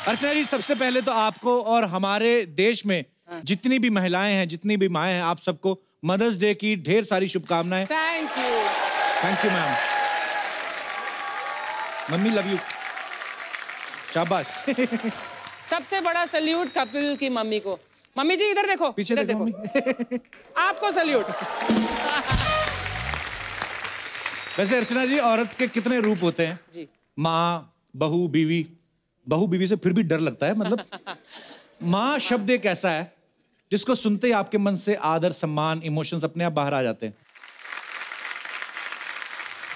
अर्चना जी, सबसे पहले तो आपको और हमारे देश में जितनी भी महिलाएं हैं, जितनी भी माएं हैं, आप सबको मदर्स डे की ढेर सारी शुभकामनाएं। Thank you ma'am. Mummy love you. शाबाश। सबसे बड़ा सल्यूट कपिल की मम्मी को। मम्मी जी इधर देखो, पीछे इधर देखो। आपको सल्यूट। वैसे अर्चना जी, औरत के कितने रूप होते हैं जी? माँ, बहू, बीवी। बहू बीवी से फिर भी डर लगता है, मतलब माँ शब्द एक ऐसा है जिसको सुनते ही आपके मन से आदर, सम्मान, इमोशंस अपने आप बाहर आ जाते हैं।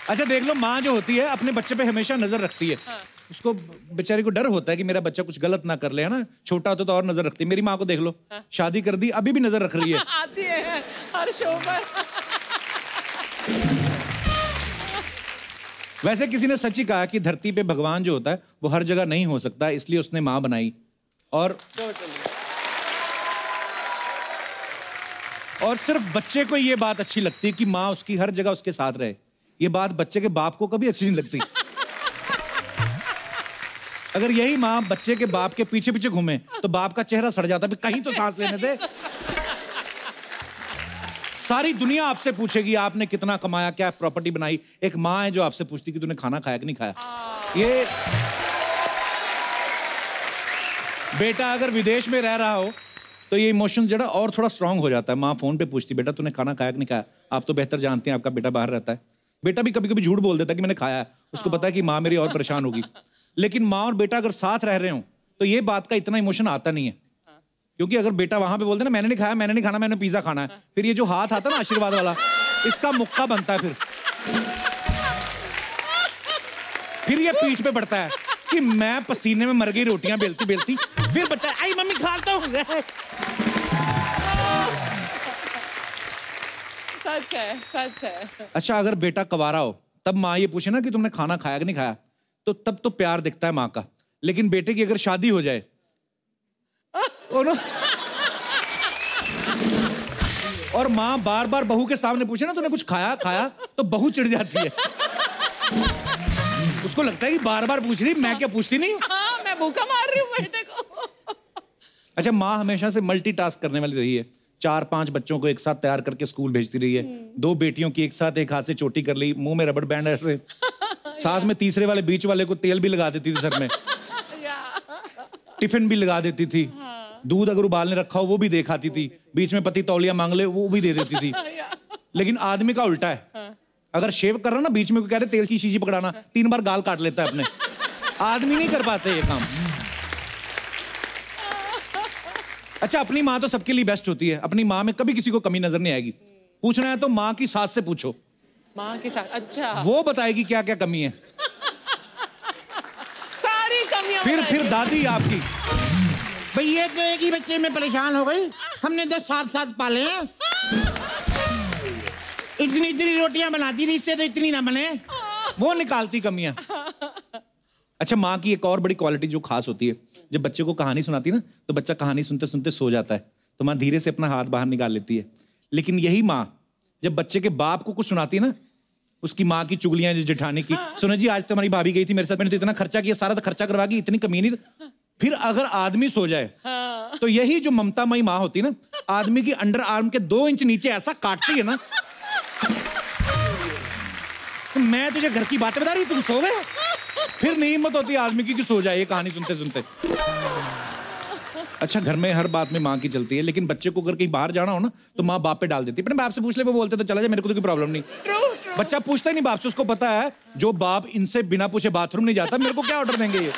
अच्छा देख लो, माँ जो होती है अपने बच्चे पे हमेशा नजर रखती है। हाँ। उसको बेचारी को डर होता है कि मेरा बच्चा कुछ गलत ना कर ले, है ना। छोटा होता तो और नजर रखती है। मेरी माँ को देख लो। हाँ। शादी कर दी, अभी भी नजर रख रही है। आती है हर शो पर। वैसे किसी ने सच ही कहा कि धरती पे भगवान जो होता है वो हर जगह नहीं हो सकता, इसलिए उसने माँ बनाई। और सिर्फ बच्चे को ये बात अच्छी लगती है कि माँ उसकी हर जगह उसके साथ रहे। ये बात बच्चे के बाप को कभी अच्छी नहीं लगती। अगर यही माँ बच्चे के बाप के पीछे पीछे घूमे तो बाप का चेहरा सड़ जाता, कहीं तो सांस लेने दे। सारी दुनिया आपसे पूछेगी आपने कितना कमाया, क्या प्रॉपर्टी बनाई। एक माँ है जो आपसे पूछती कि तूने खाना खाया कि नहीं खाया। ये बेटा अगर विदेश में रह रहा हो तो ये इमोशन जरा और थोड़ा स्ट्रांग हो जाता है। माँ फोन पे पूछती, बेटा तूने खाना खाया कि नहीं खाया। आप तो बेहतर जानते हैं, आपका बेटा बाहर रहता है। बेटा भी कभी कभी झूठ बोल देता है कि मैंने खाया है। उसको पता है कि माँ मेरी और परेशान होगी। लेकिन माँ और बेटा अगर साथ रह रहे हो तो ये बात का इतना इमोशन आता नहीं है। क्योंकि अगर बेटा वहां पे बोलते ना मैंने नहीं खाया, मैंने नहीं खाना, मैंने पिज्जा खाना है, फिर ये जो हाथ आता ना आशीर्वाद वाला, इसका मुक्का बनता है। फिर ये पीठ पे पड़ता है कि मैं पसीने में मर गई रोटियां बेलती बेलती। फिर बच्चा आई मम्मी खाता हूँ। सच है, सच है। अच्छा अगर बेटा कवारा हो तब माँ ये पूछे ना कि तुमने खाना खाया कि नहीं खाया, तो तब तो प्यार दिखता है माँ का। लेकिन बेटे की अगर शादी हो जाए और माँ बार बार बहू के सामने पूछे ना तूने कुछ खाया खाया, तो बहू चिढ़ जाती है। उसको लगता है कि बार बार पूछ रही, मैं क्या पूछती नहीं। हाँ, मैं भूखा मार रही हूँ बेटे को। अच्छा माँ हमेशा से मल्टीटास्क करने वाली रही है। 4-5 बच्चों को एक साथ तैयार करके स्कूल भेजती रही है। 2 बेटियों की एक साथ एक हाथ से चोटी कर ली, मुंह में रबड़ बैंड है, साथ में तीसरे वाले बीच वाले को तेल भी लगा देती थी सर में, टिफिन भी लगा देती थी, दूध अगर उबालने रखा हो वो भी देखाती थी, बीच में पति तौलिया मांग ले वो भी दे देती थी। लेकिन आदमी का उल्टा है। अगर शेव कर रहा ना, बीच में कह रहे तेल की शीशी पकड़ाना, 3 बार गाल काट लेता है अपने। आदमी नहीं कर पाते ये काम। अच्छा अपनी माँ तो सबके लिए बेस्ट होती है। अपनी माँ में कभी किसी को कमी नजर नहीं आएगी। पूछना है तो माँ की सास से पूछो। माँ के साथ? अच्छा वो बताएगी क्या क्या कमी है। सारी कमियां। फिर दादी आपकी, भाई ये तो एक ही बच्चे में परेशान हो गई, हमने तो 7 पाले हैं। इतनी रोटियां बनाती थी, इससे तो इतनी ना बने। वो निकालती कमियां। अच्छा माँ की एक और बड़ी क्वालिटी जो खास होती है, जब बच्चे को कहानी सुनाती ना तो बच्चा कहानी सुनते सुनते सो जाता है, तो माँ धीरे से अपना हाथ बाहर निकाल लेती है। लेकिन यही माँ जब बच्चे के बाप को कुछ सुनाती है ना, उसकी माँ की चुगलियां जेठानी की, सुनो जी आज तो हमारी भाभी गई थी मेरे साथ, मैंने तो इतना खर्चा किया, सारा तो खर्चा करवा गई, इतनी कमीनी। फिर अगर आदमी सो जाए तो यही जो ममतामयी माँ होती है ना, आदमी की अंडर आर्म के 2 इंच नीचे ऐसा काटती है ना, तो मैं तुझे घर की बातें बता रही, तुम सो गए। फिर नहीं हिम्मत होती आदमी की कि सो जाए कहानी सुनते सुनते। अच्छा घर में हर बात में माँ की चलती है, लेकिन बच्चे को अगर कहीं बाहर जाना हो ना तो माँ बाप पे डाल देती है। अपने बाप से पूछ ले, वो बोलते तो चला जाए, मेरे को तो कोई प्रॉब्लम नहीं। बच्चा पूछता ही नहीं बाप से, उसको पता है जो बाप इनसे बिना पूछे बाथरूम नहीं जाता, मेरे को क्या ऑर्डर देंगे ये।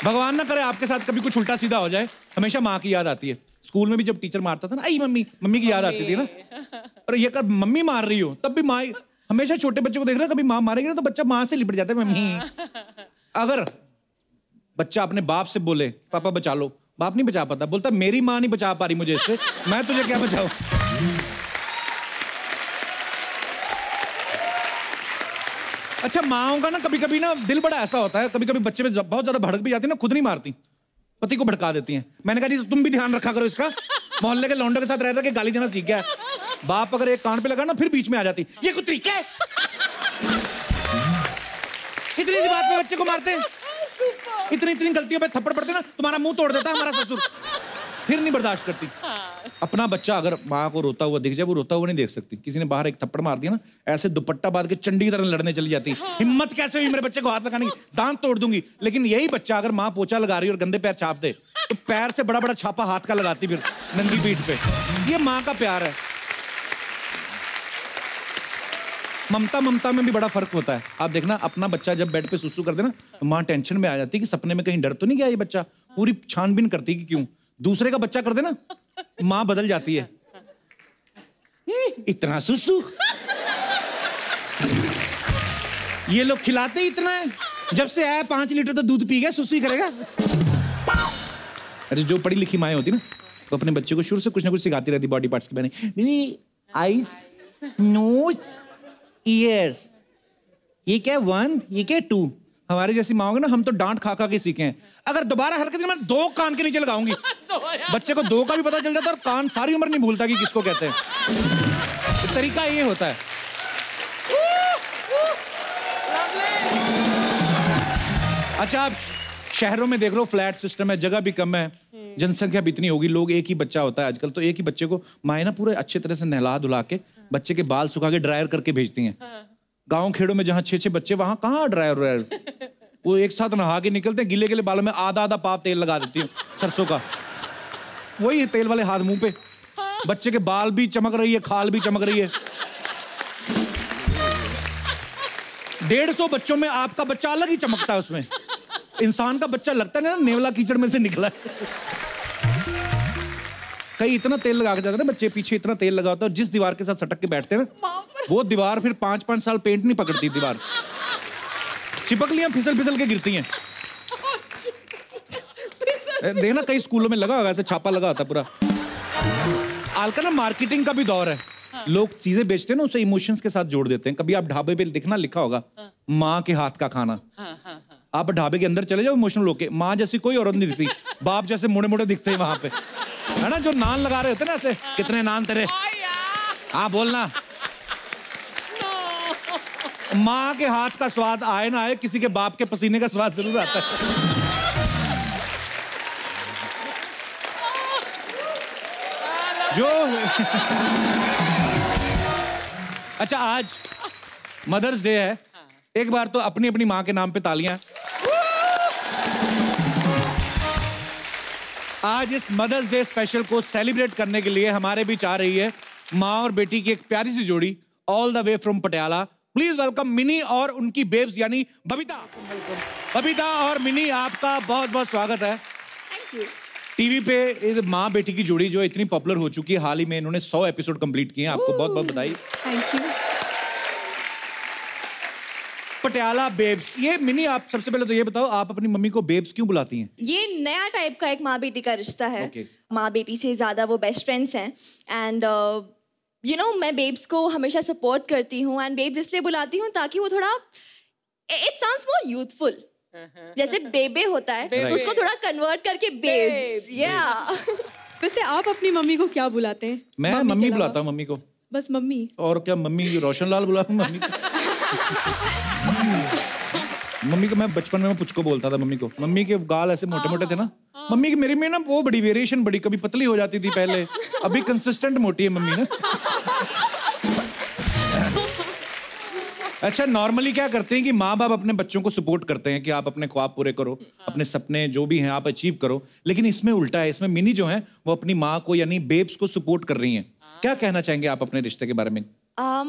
भगवान ना करे आपके साथ कभी कुछ उल्टा सीधा हो जाए, हमेशा माँ की याद आती है। स्कूल में भी जब टीचर मारता था ना, आई मम्मी, मम्मी की याद आती थी ना। और ये कर मम्मी मार रही हो तब भी माँ, हमेशा छोटे बच्चे को देख रहा है, कभी माँ मारेगी ना तो बच्चा माँ से लिपट जाता है, मम्मी। अगर बच्चा अपने बाप से बोले पापा बचा लो, बाप नहीं बचा पाता, बोलता मेरी माँ नहीं बचा पा रही मुझे इससे, मैं तुझे क्या बचाऊं। अच्छा माँओं का ना कभी कभी ना दिल बड़ा ऐसा होता है, कभी कभी बच्चे में बहुत ज्यादा भड़क भी जाती है ना, खुद नहीं मारती, पति को भड़का देती हैं। मैंने कहा जी तुम भी ध्यान रखा करो इसका, मोहल्ले के लौंडों के साथ रह रहा के गाली देना सीख गया है। बाप अगर एक कान पे लगा ना फिर बीच में आ जाती, ये कुछ तरीका है। इतनी सी बात पे बच्चे को मारते हैं। इतनी गलतियों पे थप्पड़ पड़ते ना, तुम्हारा मुंह तोड़ देता हमारा ससुर। फिर नहीं बर्दाश्त करती। अपना बच्चा अगर माँ को रोता हुआ दिख जाए, वो रोता हुआ नहीं देख सकती। किसी ने बाहर एक थप्पड़ मार दिया ना, ऐसे दुपट्टा बांध के चंडी की तरह लड़ने चली जाती। हिम्मत कैसे हुई मेरे बच्चे को हाथ लगाने की, दांत तोड़ दूंगी। लेकिन यही बच्चा अगर माँ पोछा लगा रही और गंदे पैर छाप दे, तो पैर से बड़ा बड़ा छापा हाथ का लगाती फिर नंगी पीठ पे। ये माँ का प्यार है। ममता में भी बड़ा फर्क होता है। आप देखना, अपना बच्चा जब बेड पे सुसु कर दे ना, तो माँ टेंशन में आ जाती है कि सपने में कहीं डर तो नहीं गया ये बच्चा। पूरी छानबीन करती कि क्यों। दूसरे का बच्चा कर दे ना, माँ बदल जाती है। इतना सुसु, ये लोग खिलाते ही इतना है। जब से आया 5 लीटर तो दूध पी गया, सुसु ही करेगा। अरे जो पढ़ी लिखी माएँ होती ना, तो अपने बच्चे को शुरू से कुछ ना कुछ सिखाती रहती बॉडी पार्ट्स के बारे में। आईज, नोज, ईयर्स, ये क्या 1, ये क्या 2। हमारे जैसी माँ होगी ना, हम तो डांट खा खा के सीखे हैं। अगर दोबारा हरकत की, मैं 2 कान के नीचे लगाऊंगी। बच्चे को 2 का भी पता चल जाता है और कान सारी उम्र नहीं भूलता कि किसको कहते हैं। तो तरीका ये होता है। अच्छा, आप शहरों में देख लो, फ्लैट सिस्टम है, जगह भी कम है, जनसंख्या भी इतनी होगी, लोग एक ही बच्चा होता है आजकल। तो एक ही बच्चे को माएँ ना पूरे अच्छे तरह से नहला धुला के बच्चे के बाल सुखा के ड्रायर करके भेजती हैं। गांव खेड़ों में जहाँ 6-6 बच्चे, वहां कहाँ ड्रायर। वो एक साथ नहा के निकलते हैं, गिले गिले बालों में आधा पाव तेल लगा देती हूँ सरसों का। वही तेल वाले हाथ मुंह पे, बच्चे के बाल भी चमक रही है, खाल भी चमक रही है। 150 बच्चों में आपका बच्चा अलग ही चमकता है। उसमें इंसान का बच्चा लगता है ना नेवला कीचड़ में से निकला है। कई इतना तेल लगा के जाते हैं बच्चे, पीछे इतना तेल लगा होता है, और जिस दीवार के साथ सटक के बैठते हैं ना, वो दीवार फिर 5-5 साल पेंट नहीं पकड़ती। दीवार चिपकलियां फिसल के गिरती हैं। देखना कई स्कूलों में लगा होगा ऐसे, छापा लगा होता पूरा। आजकल ना मार्केटिंग का भी दौर है। लोग चीजें बेचते हैं ना, उसे इमोशंस के साथ जोड़ देते हैं। कभी आप ढाबे पे देखना लिखा होगा माँ के हाथ का खाना। आप ढाबे के अंदर चले जाओ, इमोशनल होके, माँ जैसी कोई औरत नहीं दिखती, बाप जैसे मोटे मोटे दिखते हैं वहां पे, है ना। जो नान लगा रहे होते ना ऐसे, कितने नान तेरे, हाँ बोलना। माँ के हाथ का स्वाद आए ना आए, किसी के बाप के पसीने का स्वाद जरूर आता है। जो अच्छा, आज मदर्स डे है। एक बार तो अपनी अपनी माँ के नाम पे तालियां। आज इस मदर्स डे स्पेशल को सेलिब्रेट करने के लिए हमारे बीच आ रही है माँ और बेटी की एक प्यारी सी जोड़ी, all the way from Patiala. Please welcome mini और उनकी बेब्स यानी बबीता। बबीता और मिनी, आपका बहुत बहुत स्वागत है। Thank you. टीवी पे माँ बेटी की जोड़ी जो इतनी पॉपुलर हो चुकी है, हाल ही में इन्होंने 100 एपिसोड कंप्लीट किए हैं। आपको बहुत बहुत बधाई। Thank you. Patiala babes, Mini मिनी, आप सबसे पहले तो ये बताओ, आप अपनी मम्मी को बेब्स क्यों बुलाती हैं? ये नया टाइप का एक माँ बेटी का रिश्ता है। Okay. माँ बेटी से ज्यादा वो बेस्ट फ्रेंड्स हैं। एंड यू नो, मैं बेब्स को हमेशा सपोर्ट करती हूँ। एंड बेब्स इसलिए बुलाती हूँ ताकि वो थोड़ा, इट साउंड्स मोर यूथफुल। जैसे बेबे होता है, तो उसको थोड़ा कन्वर्ट करके बेब्स। या वैसे आप अपनी मम्मी को क्या बुलाते हैं? मैं मम्मी बुलाता हूँ मम्मी को। बस मम्मी? और क्या मम्मी रोशन लाल बुलाऊं मम्मी को? मम्मी को मैं बचपन में पुचको बोलता था मम्मी को। मम्मी के गाल ऐसे मोटे मोटे थे ना, मम्मी की मेरी में ना वो बड़ी वेरिएशन, बड़ी कभी पतली हो जाती थी पहले, अभी कंसिस्टेंट मोटी है मम्मी ना। अच्छा, नॉर्मली क्या करते हैं कि माँ बाप अपने बच्चों को सपोर्ट करते हैं कि आप अपने ख्वाब पूरे करो, अपने सपने जो भी हैं आप अचीव करो। लेकिन इसमें उल्टा है, इसमें मिनी जो है वो अपनी माँ को यानी बेब्स को सपोर्ट कर रही हैं। क्या कहना चाहेंगे आप अपने रिश्ते के बारे में?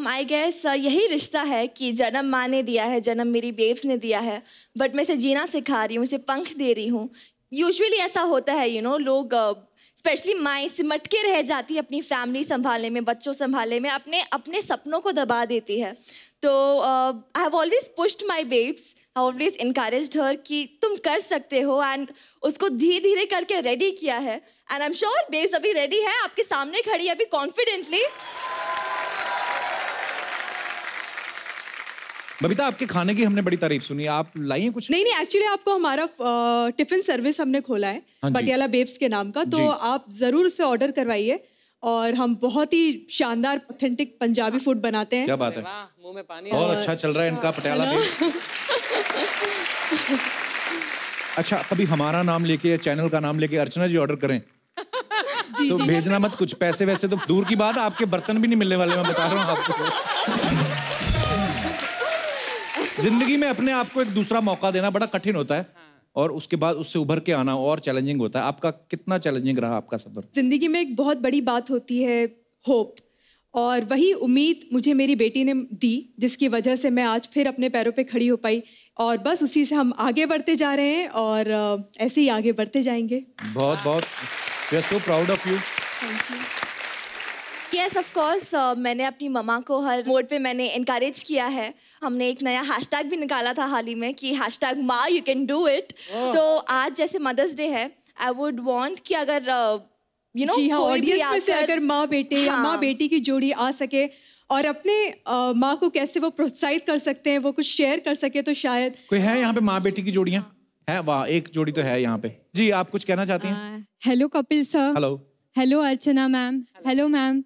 आई गेस यही रिश्ता है कि जन्म माँ ने दिया है, जन्म मेरी बेब्स ने दिया है, बट मैं इसे जीना सिखा रही हूँ, इसे पंख दे रही हूँ। यूजुअली ऐसा होता है, यू नो, लोग स्पेशली माँ सिमट के रह जाती है अपनी फैमिली संभालने में, बच्चों संभालने में, अपने सपनों को दबा देती है। तो I have always pushed my babes, I always encouraged her कि तुम कर सकते हो, एंड उसको धीरे धीरे करके रेडी किया है। And I am sure babes अभी रेडी है, आपके सामने खड़ी है अभी कॉन्फिडेंटली। बबीता, आपके खाने की हमने बड़ी तारीफ सुनी, आप लाई हैं कुछ? नहीं, एक्चुअली आपको हमारा टिफिन सर्विस हमने खोला है पटियाला बेब्स के नाम का, तो आप जरूर उससे ऑर्डर करवाइए। और हम बहुत ही शानदार ऑथेंटिक पंजाबी फूड बनाते हैं। क्या बात है, मुंह में पानी। बहुत अच्छा चल रहा है इनका पटियाला बेब्स। अच्छा, कभी हमारा नाम लेके या चैनल का नाम लेके अर्चना जी ऑर्डर करें तो भेजना मत कुछ। पैसे वैसे तो दूर की बात, आपके बर्तन भी नहीं मिलने वाले, मैं बता रहा हूँ आपको। जिंदगी में अपने आप को एक दूसरा मौका देना बड़ा कठिन होता है और उसके बाद उससे उभर के आना और चैलेंजिंग होता है। आपका कितना चैलेंजिंग रहा आपका सफर? जिंदगी में एक बहुत बड़ी बात होती है होप, और वही उम्मीद मुझे मेरी बेटी ने दी, जिसकी वजह से मैं आज फिर अपने पैरों पे खड़ी हो पाई, और बस उसी से हम आगे बढ़ते जा रहे हैं और ऐसे ही आगे बढ़ते जाएंगे। बहुत बहुत we are so proud of you. Yes of course, मैंने अपनी मम्मा को हर मोड पे मैंने इनकरेज किया है। हमने एक नया हैशटैग भी निकाला था हाल ही में कि हैशटैग माँ यू कैन डू इट। तो आज जैसे मदर्स डे है, आई वुड वांट कि अगर यू नो ऑडियंस में से अगर माँ बेटे या माँ बेटी की जोड़ी आ सके और अपने माँ को कैसे वो प्रोत्साहित कर सकते हैं, वो कुछ शेयर कर सके, तो शायद कोई है यहाँ पे माँ बेटी की जोड़ियाँ है? वाह, एक जोड़ी तो है यहाँ पे। जी, आप कुछ कहना चाहती हैं? Hello Kapil sir. Hello. Hello Archana ma'am. Hello ma'am,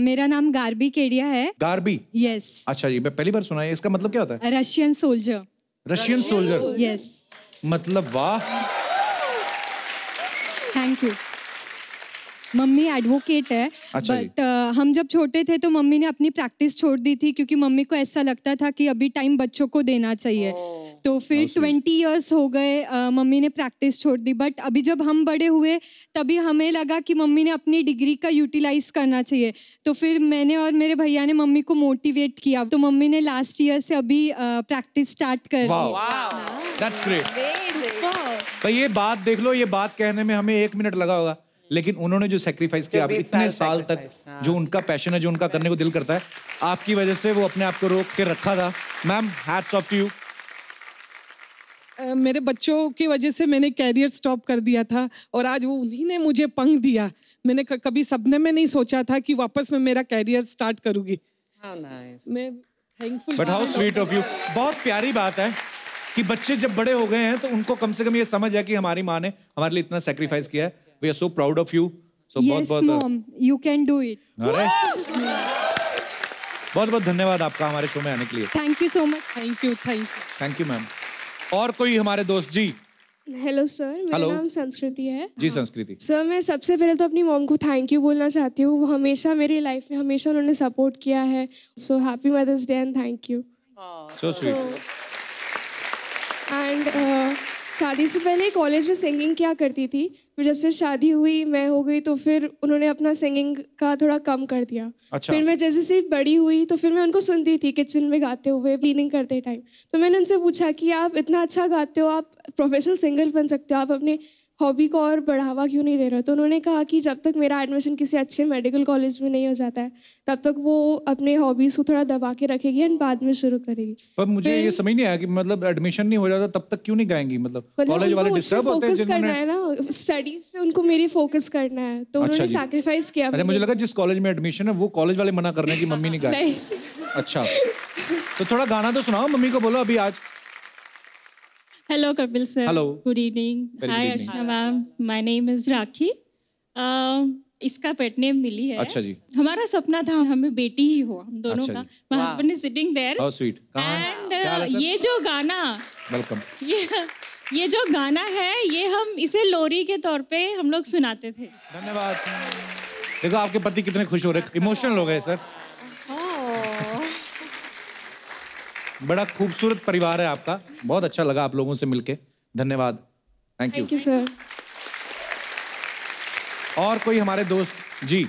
मेरा नाम गार्बी केडिया है। गार्बी? यस। अच्छा जी, मैं पहली बार सुना है। इसका मतलब क्या होता है? Russian soldier. Russian soldier? Yes. मतलब वाह, थैंक यू। मम्मी एडवोकेट है। अच्छा बट हम जब छोटे थे तो मम्मी ने अपनी प्रैक्टिस छोड़ दी थी, क्योंकि मम्मी को ऐसा लगता था कि अभी टाइम बच्चों को देना चाहिए। तो फिर 20 इयर्स हो गए मम्मी ने प्रैक्टिस छोड़ दी। बट अभी जब हम बड़े हुए तभी हमें लगा कि मम्मी ने अपनी डिग्री का यूटिलाइज करना चाहिए। तो फिर मैंने और मेरे भैया ने मम्मी को मोटिवेट किया, तो मम्मी ने लास्ट ईयर से अभी प्रैक्टिस स्टार्ट कर दी। That's great. तो ये बात देख लो, ये बात कहने में हमें 1 मिनट लगा होगा, लेकिन उन्होंने जो सेक्रीफाइस किया इतने साल तक, जो उनका पैशन है, जो उनका करने को दिल करता है, आपकी वजह से वो अपने आप को रोक के रखा था। Ma'am, hats off to you. मेरे बच्चों की वजह से मैंने कैरियर स्टॉप कर दिया था और आज वो उन्हीं ने मुझे पंख दिया। मैंने कभी सपने में नहीं सोचा था कि वापस मैं मेरा कैरियर स्टार्ट करूंगी। मैं thankful. But how sweet of you. बहुत प्यारी बात है कि बच्चे जब बड़े हो गए हैं तो उनको कम से कम ये समझ है कि हमारी माँ ने हमारे लिए इतना सेक्रीफाइस किया है। We are so proud of you. So yes, mom, you can do it. बहुत बहुत धन्यवाद आपका हमारे शो में आने के लिए। Thank you so much. Thank you ma'am. और कोई हमारे दोस्त? जी हेलो सर, मेरा नाम संस्कृति है। जी संस्कृति। सर, मैं सबसे पहले तो अपनी मॉम को थैंक यू बोलना चाहती हूँ। वो हमेशा मेरी लाइफ में हमेशा उन्होंने सपोर्ट किया है। So happy mother's day and thank you. So sweet. And शादी से पहले कॉलेज में सिंगिंग किया करती थी, फिर जब से शादी हुई मैं हो गई तो फिर उन्होंने अपना सिंगिंग का थोड़ा कम कर दिया। अच्छा। फिर मैं जैसे से बड़ी हुई तो फिर मैं उनको सुनती थी किचन में गाते हुए, क्लीनिंग करते टाइम। तो मैंने उनसे पूछा कि आप इतना अच्छा गाते हो, आप प्रोफेशनल सिंगर बन सकते हो, आप अपने हॉबी को और बढ़ावा क्यों नहीं दे रहे हो? तो उन्होंने कहा कि जब तक मेरा एडमिशन किसी अच्छे मेडिकल कॉलेज में नहीं हो जाता है तब तक वो अपने हॉबीज को थोड़ा दबा के रखेगी एंड बाद में शुरू करेगी। पर मुझे ये समझ नहीं आया कि मतलब एडमिशन नहीं हो जाता तब तक क्यों नहीं गाएंगी? मतलब कॉलेज वाले डिस्टर्ब होते हैं जिन्होंने करना है ना, स्टडीज पे उनको मेरी फोकस करना है, तो उन्होंने सैक्रिफाइस किया। अच्छा, मुझे लगा जिस कॉलेज में एडमिशन है वो कॉलेज वाले मना कर रहे हैं कि मम्मी नहीं गाए। अच्छा, तो थोड़ा गाना तो सुनाओ, मम्मी को बोलो अभी आज। Hello Kapil sir. Hello. Good evening. Hi Archana ma'am. My name is Rakhi. इसका पेट नेम मिली है। अच्छा जी। हमारा सपना था हमें बेटी ही हो, हम दोनों का। My husband is sitting there. How sweet. And ये जो गाना, वेलकम, ये जो गाना है ये हम इसे लोरी के तौर पे हम लोग सुनाते थे। धन्यवाद। देखो आपके पति कितने खुश हो रहे, इमोशनल हो गए सर। बड़ा खूबसूरत परिवार है आपका, बहुत अच्छा लगा आप लोगों से मिलके। धन्यवाद। Thank you sir. और कोई हमारे दोस्त? जी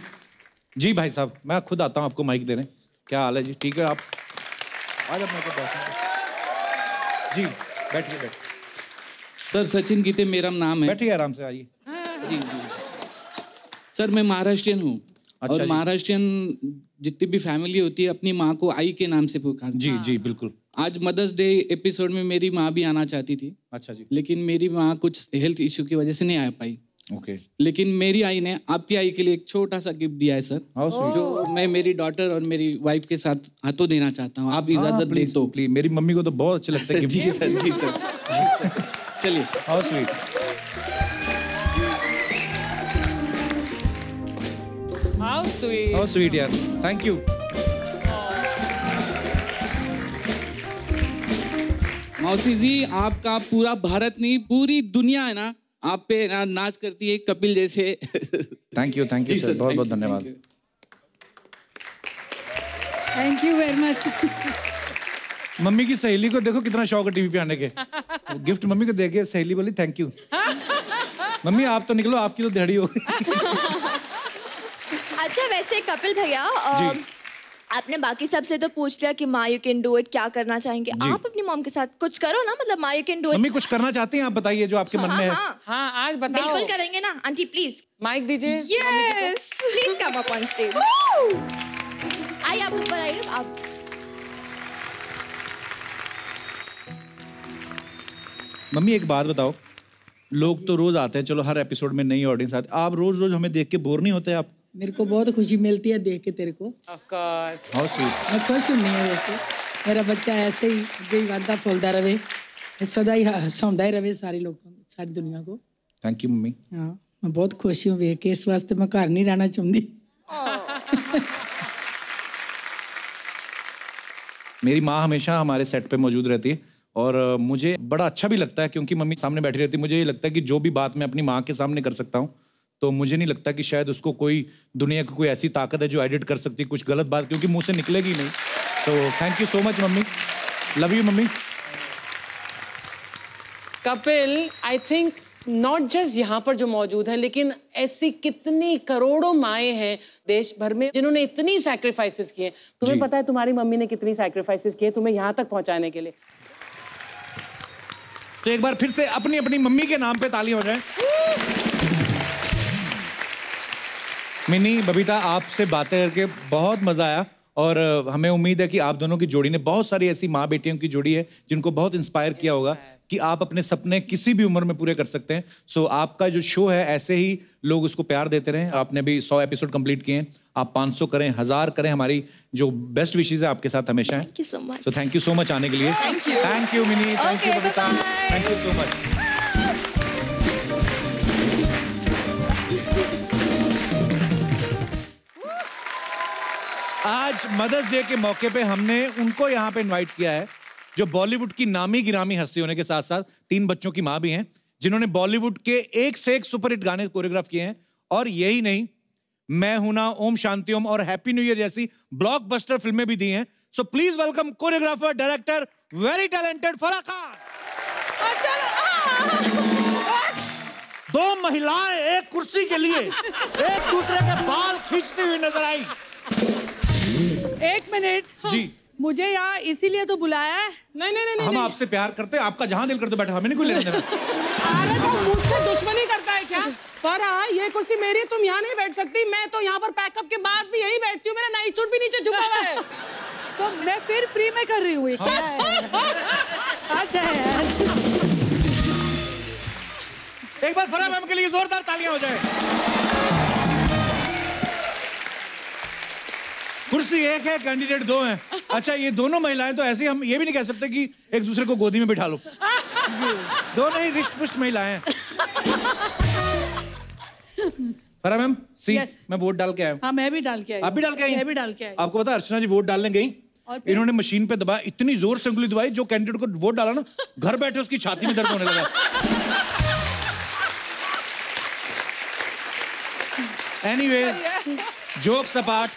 जी भाई साहब, मैं खुद आता हूँ आपको माइक देने। क्या हाल है जी? ठीक है, आप आज अपने को जी बैठिए। सर सचिन गीते मेरा नाम है। बैठिए आराम से, आइए। जी सर, मैं महाराष्ट्रियन हूँ। अच्छा, और महाराष्ट्रियन जितनी भी फैमिली होती है अपनी माँ को आई के नाम से पुकारती है। जी जी बिल्कुल। आज मदर्स डे एपिसोड में मेरी माँ भी आना चाहती थी। अच्छा जी। लेकिन मेरी माँ कुछ हेल्थ इश्यू की वजह से नहीं आ पाई। ओके। लेकिन मेरी आई ने आपकी आई के लिए एक छोटा सा गिफ्ट दिया है सर, जो मैं मेरी डॉटर और मेरी वाइफ के साथ हाथों देना चाहता हूँ। आप इजाजत दे तो प्लीज। मेरी मम्मी को तो बहुत अच्छे लगते हैं गिफ्ट। जी सर, जी सर। चलिए। How sweet. How sweet. How sweet यार, थैंक यू। मौसी जी, आपका पूरा भारत नहीं, पूरी दुनिया है ना, आप पे नाच करती है कपिल जैसे। थैंक यू सर, बहुत बहुत धन्यवाद। Thank you very much. Mummy की सहेली को देखो कितना शौक है टीवी पे आने के। गिफ्ट मम्मी को देके सहेली बोली थैंक यू। मम्मी आप तो निकलो, आपकी तो दिहाड़ी हो गई। अच्छा वैसे कपिल भैया, आपने बाकी सबसे तो पूछ लिया कि माँ यू कैन डू इट, क्या करना चाहेंगे आप अपनी मॉम के साथ, कुछ करो ना, मतलब माँ you can do it. Mummy कुछ करना चाहती हैं आप, बताइए जो आपके मन में है। हाँ आज बताओ। बिल्कुल करेंगे ना आंटी, प्लीज माइक दीजिए। Yes please come up on stage. आइए आप ऊपर आइए आप। मम्मी एक बात बताओ, लोग तो रोज आते हैं, चलो हर एपिसोड में नई ऑडियंस आती है, आप रोज रोज हमें देख के बोर नहीं होते आप? मेरे को बहुत खुशी मिलती है देख के तेरे को। Of course. How sweet. मैं खुश हूँ नहीं देख के, मेरा बच्चा ऐसे ही अगे वादा फुलता रहे, सदा ही हंसाता ही रहे सारे लोगों, सारी दुनिया को। Thank you mummy. हाँ मैं बहुत खुश हूँ देख के, इस वास्ते मैं घर नहीं रहना चाहती। मेरी माँ हमेशा हमारे सेट पे मौजूद रहती है और मुझे बड़ा अच्छा भी लगता है क्योंकि मम्मी सामने बैठी रहती है। मुझे ये लगता है कि जो भी बात मैं अपनी माँ के सामने कर सकता हूँ, तो मुझे नहीं लगता कि शायद उसको कोई दुनिया की कोई ऐसी ताकत है जो एडिट कर सकती है कुछ गलत बात, क्योंकि मुंह से निकलेगी नहीं। तो thank you so much mummy, love you mummy. Kapil, I think not just यहाँ पर जो मौजूद है, लेकिन ऐसी कितनी करोड़ों माएँ हैं देश भर में जिन्होंने इतनी सैक्रिफाइसेस किए। तुम्हें पता है तुम्हारी मम्मी ने कितनी सैक्रिफाइसेस किए तुम्हें यहाँ तक पहुँचाने के लिए। तो एक बार फिर से अपनी अपनी मम्मी के नाम पे तालियां हो जाए। मिनी, बबीता, आपसे बातें करके बहुत मजा आया और हमें उम्मीद है कि आप दोनों की जोड़ी ने बहुत सारी ऐसी माँ बेटियों की जोड़ी है जिनको बहुत इंस्पायर किया होगा कि आप अपने सपने किसी भी उम्र में पूरे कर सकते हैं। सो आपका जो शो है ऐसे ही लोग उसको प्यार देते रहें। आपने भी 100 एपिसोड कंप्लीट किए हैं, आप 500 करें, 1000 करें, हमारी जो बेस्ट विशेज है आपके साथ हमेशा है। Thank you so much. तो थैंक यू सो मच आने के लिए। Thank you mini, thank you Babita, thank you so much. आज मदर्स डे के मौके पे हमने उनको यहाँ पे इनवाइट किया है जो बॉलीवुड की नामी गिरामी हस्ती होने के साथ साथ 3 बच्चों की माँ भी हैं, जिन्होंने बॉलीवुड के एक से एक सुपरहिट गाने कोरियोग्राफ किए हैं। और यही नहीं, मैं हूं ना, ओम शांति ओम और हैप्पी न्यू ईयर जैसी ब्लॉकबस्टर फिल्में भी दी हैं। So please welcome choreographer, director, very talented Farah Khan. 2 महिलाएं एक कुर्सी के लिए एक दूसरे के बाल खींचती हुई नजर आई। 1 मिनट जी, मुझे यहाँ इसीलिए तो बुलाया है। नहीं हम आपसे प्यार करते हैं, आपका जहां दिल करते बैठा, हमें नहीं कोई लेना देना। अरे तो मुझसे दुश्मनी करता है क्या? फराह, ये कुर्सी मेरी, तुम यहाँ नहीं बैठ सकती। मैं तो यहाँ पर पैकअप के बाद भी यही बैठती हूँ, मेरा नाइट सूट भी नीचे झुका हुआ है। तो मैं फिर फ्री में कर रही हूँ, क्या है? अच्छा यार, एक बार फराह मैम के लिए जोरदार तालियां हो जाए। कुर्सी एक है, कैंडिडेट 2 हैं। अच्छा, ये दोनों महिलाएं तो ऐसे हम ये भी नहीं कह सकते कि एक दूसरे को गोदी में बिठा लो। दोनों ही रिष्ट पुष्ट महिलाएं हैं। फराह मैम, सी मैं वोट डाल के आया हूं। हाँ मैं भी डाल के आई। आप भी डाल के आई? मैं भी डाल के आई। आपको पता है अर्चना जी वोट डालने गई, इन्होंने मशीन पे दबाया, इतनी जोर से उंगली दबाई, जो कैंडिडेट को वोट डाला ना, घर बैठे उसकी छाती में दर्द होने लगा। एनीवे, जोक्स अपार्ट,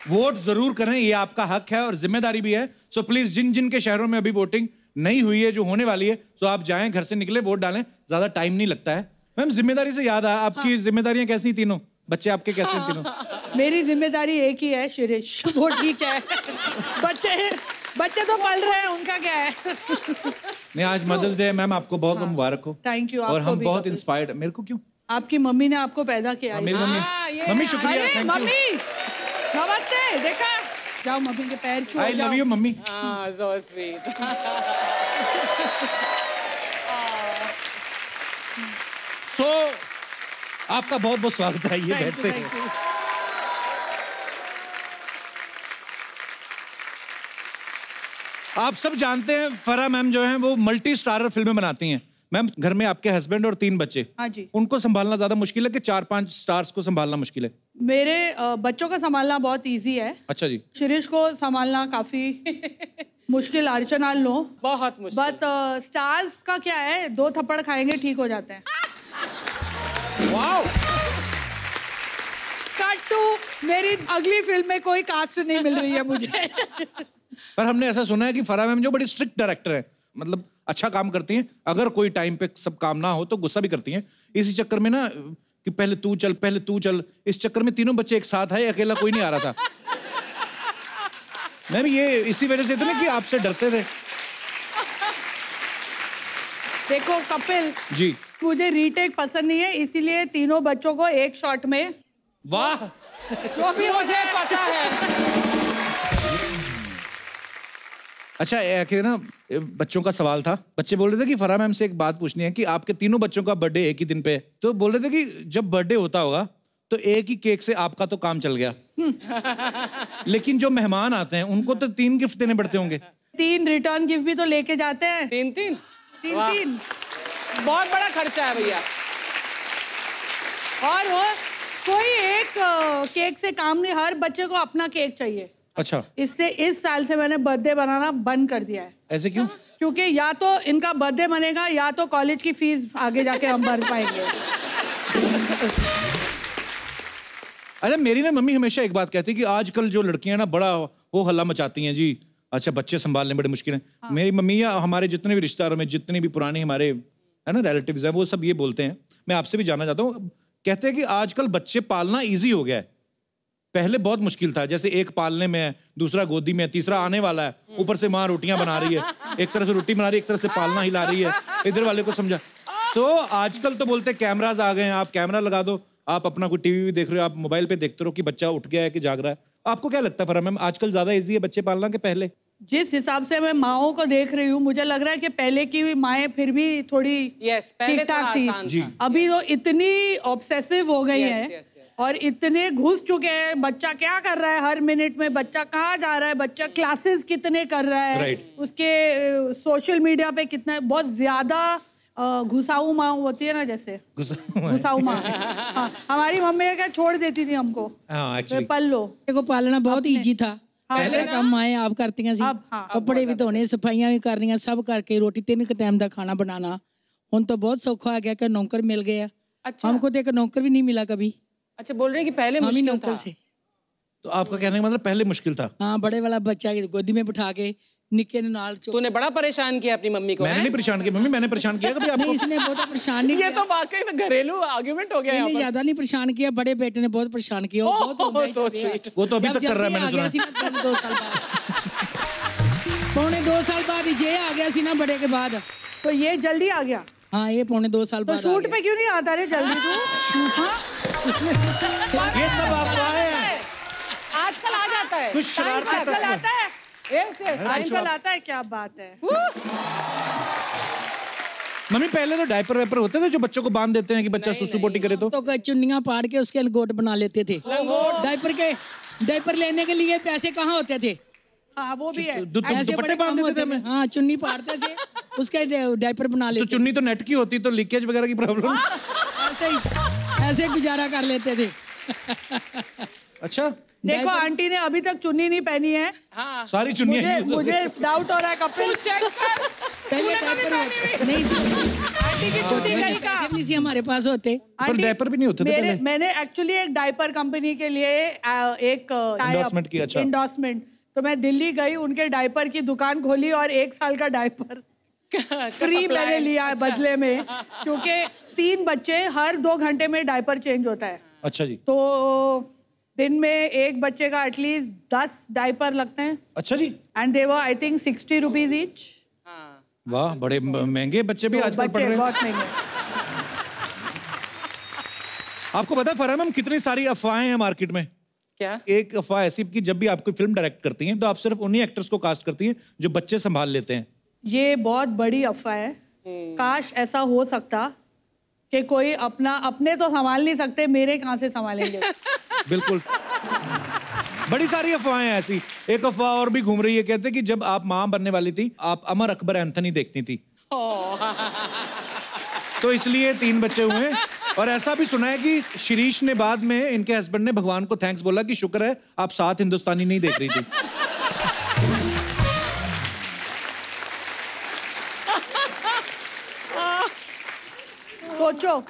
वोट जरूर करें, ये आपका हक है और जिम्मेदारी भी है। सो प्लीज जिन जिन के शहरों में अभी वोटिंग नहीं हुई है, जो होने वाली है, तो आप जाएं, घर से निकले, वोट डालें, ज्यादा टाइम नहीं लगता है। मैम, जिम्मेदारी से याद आया, आपकी जिम्मेदारियां कैसी तीनों? बच्चे आपके कैसे हैं तीनों? मेरी जिम्मेदारी एक ही है शिरीष, वो ठीक है। बच्चे तो पढ़ रहे हैं, उनका क्या है? नहीं, आज मदर्स डे है मैम, आपको बहुत बहुत मुबारक हो। Thank you. और हम बहुत इंस्पायर्ड। मेरे को क्यों? आपकी मम्मी ने आपको पैदा किया। मेरी मम्मी, मम्मी शुक्रिया, थैंक यू। मम्मी नमस्ते, देखा, जाओ मम्मी के पैर छुओ। I love you mummy. So sweet. So आपका बहुत बहुत स्वागत है, ये बैठते हैं। आप सब जानते हैं फराह मैम जो हैं वो मल्टी स्टारर फिल्में बनाती हैं। मैम, घर में आपके हस्बैंड और 3 बच्चे, हाँ जी। उनको संभालना ज्यादा मुश्किल है कि 4-5 स्टार्स को संभालना मुश्किल है? मेरे बच्चों का संभालना बहुत इजी है। अच्छा जी। शिरीष को संभालना काफी मुश्किल अर्चना नो, बहुत मुश्किल। बट स्टार्स का क्या है, 2 थप्पड़ खाएंगे ठीक हो जाते हैं। वाओ। कट टू मेरी अगली फिल्म में कोई कास्ट नहीं मिल रही है मुझे। पर हमने ऐसा सुना है कि फराह मैम जो बड़ी स्ट्रिक्ट डायरेक्टर है, मतलब अच्छा काम करती हैं, अगर कोई टाइम पे सब काम ना हो तो गुस्सा भी करती हैं। इसी चक्कर में ना कि पहले तू चल, इस चक्कर में तीनों बच्चे एक साथ आए, अकेला कोई नहीं आ रहा था। मैम ये इसी वजह से तो नहीं कि आपसे डरते थे? देखो कपिल जी, मुझे रीटेक पसंद नहीं है, इसीलिए तीनों बच्चों को एक शॉट में। वाह, जो भी मुझे पता है। अच्छा एक ना बच्चों का सवाल था, बच्चे बोल रहे थे कि फराह मैम से एक बात पूछनी है कि आपके तीनों बच्चों का बर्थडे एक ही दिन पे है, तो बोल रहे थे कि जब बर्थडे होता होगा तो एक ही केक से आपका तो काम चल गया, लेकिन जो मेहमान आते हैं उनको तो 3 गिफ्ट देने पड़ते होंगे। 3 रिटर्न गिफ्ट भी तो लेके जाते हैं। 3 बहुत बड़ा खर्चा है भैया। और वो कोई एक केक से काम नहीं, हर बच्चे को अपना केक चाहिए। अच्छा, इससे इस साल से मैंने बर्थडे बनाना बंद कर दिया है। ऐसे क्यों? क्योंकि या तो इनका बर्थडे बनेगा या तो कॉलेज की फीस आगे जाके हम भर पाएंगे। अच्छा, मेरी ना मम्मी हमेशा एक बात कहती है कि आजकल जो लड़कियां ना बड़ा हो हल्ला मचाती हैं जी, अच्छा बच्चे संभालने बड़े मुश्किल हैं। हाँ। मेरी मम्मी या हमारे जितने भी रिश्तेदारों में जितने भी पुराने हमारे है ना रिलेटिव्स हैं, वो सब ये बोलते हैं, मैं आपसे भी जानना चाहता हूँ, कहते हैं कि आजकल बच्चे पालना ईजी हो गया है, पहले बहुत मुश्किल था। जैसे एक पालने में है, दूसरा गोदी में है, तीसरा आने वाला है, ऊपर से माँ रोटियां बना रही है, एक तरह से रोटी बना रही है, एक तरह से पालना हिला रही है, इधर वाले को समझा। तो आजकल तो बोलते कैमराज आ गए हैं, आप कैमरा लगा दो, आप अपना कोई टीवी भी देख रहे हो, आप मोबाइल पे देखते रहो कि बच्चा उठ गया है कि जाग रहा है। आपको क्या लगता है फराह मैम, आजकल ज्यादा इजी है बच्चे पालना के पहले? जिस हिसाब से मैं माओं को देख रही हूँ, मुझे लग रहा है कि पहले की माएँ फिर भी थोड़ी ठीक ठाक थी। अभी तो इतनी ऑब्सेसिव हो गई है और इतने घुस चुके हैं, बच्चा क्या कर रहा है हर मिनट में, बच्चा कहाँ जा रहा है, बच्चा क्लासेस कितने कर रहा है, उसके सोशल मीडिया पे कितना, बहुत ज्यादा घुसाऊ माँ होती है ना, जैसे घुसाऊ माँ। हाँ, हमारी मम्मी क्या छोड़ देती थी हमको, पल लो। देखो पालना बहुत ईजी था, पहले काम आए आप करती सी, कपड़े भी धोने, सफाइयां भी करनियां, सब करके रोटी 3 टाइम का खाना बनाना। हुन तो बहुत सौखा आ गया कि नौकर मिल गया। अच्छा। हमको तो एक नौकर भी नहीं मिला कभी। अच्छा, बोल रहे हैं कि पहले मुश्किल नौकर था। से। तो आपका कहने का मतलब पहले मुश्किल था? हाँ, बड़े वाला बच्चा गोदी में बिठा के निक्के ने नाल। तूने बड़ा परेशान किया अपनी मम्मी को? मैंने नहीं परेशान किया मम्मी, मैंने परेशान किया कभी आपको? नहीं, इसने बहुत परेशान नहीं किया। ये तो वाकई में घरेलू आर्गुमेंट हो गया यहाँ पर। ज्यादा नहीं परेशान किया, बड़े बेटे ने बहुत परेशान किया। वो तो अभी तक कर रहा है, मैंने सुना। 2 साल बाद, पौने 2 साल बाद ये आ गया सी ना बड़े के बाद। तो ये जल्दी आ गया? हाँ, ये पौने 2 साल बाद। तो सूट पे क्यों नहीं आता रे जल्दी तू? ये सब अफवाहें हैं। आजकल आ जाता है, कुछ शरारत आजकल आता है, आजकल आता है, क्या बात है। मम्मी पहले तो डायपर वेपर होते थे जो बच्चों को बांध देते हैं कि बच्चा सुसु पोटी करे तो चुन्नियां पाड़ के उसके लंगोट बना लेते थे। डायपर लेने के लिए पैसे कहाँ होते थे? हाँ, वो भी है। दुपट्टे बांध देते थे हमें। हाँ, चुन्नी पाड़ते थे, उसका डायपर बना लेते। तो चुन्नी तो नेट की होती, तो लीकेज वगैरह की प्रॉब्लम। ऐसे गुजारा कर लेते थे। अच्छा, देखो आंटी ने अभी तक चुन्नी नहीं पहनी है। हाँ। सारी चुन्नियां मुझे डाउट हो रहा है कपिल, चेक कर। पहले डायपर नहीं आंटी की चुन्नी नहीं का नहीं सी हमारे पास होते, पर डायपर भी नहीं होते थे पहले। मैंने एक्चुअली एक डायपर कंपनी के लिए एक एंडोर्समेंट किया। अच्छा, एंडोर्समेंट। तो मैं दिल्ली गई, उनके डायपर की दुकान खोली और 1 साल का डायपर फ्री मैंने लिया है बदले में, क्योंकि 3 बच्चे हर 2 घंटे में डायपर चेंज होता है। अच्छा जी। तो दिन में एक बच्चे का एटलीस्ट 10 डायपर लगते हैं। अच्छा जी। And they were I think 60 rupees each. वाह, बड़े महंगे बच्चे भी आजकल पढ़ रहे हैं। बहुत महंगे। आपको पता है फराह मैम कितनी सारी अफवाहें हैं मार्केट में? क्या? एक अफवाह ऐसी कि जब भी आप कोई फिल्म डायरेक्ट करती हैं तो आप सिर्फ उन्हीं एक्टर्स को कास्ट करती हैं जो बच्चे संभाल लेते हैं। ये बहुत बड़ी अफवाह है। काश ऐसा हो सकता कि कोई अपने तो संभाल नहीं सकते, मेरे कहाँ से संभालेंगे। बिल्कुल, बड़ी सारी अफवाहें हैं ऐसी। एक अफवाह और भी घूम रही है, कहते कि जब आप मां बनने वाली थी आप अमर अकबर एंथनी देखती थी, तो इसलिए 3 बच्चे हुए। और ऐसा भी सुना है कि शिरीष ने बाद में, इनके हस्बैंड ने भगवान को थैंक्स बोला कि शुक्र है आप 7 हिंदुस्तानी नहीं देख रही थी। सोचो,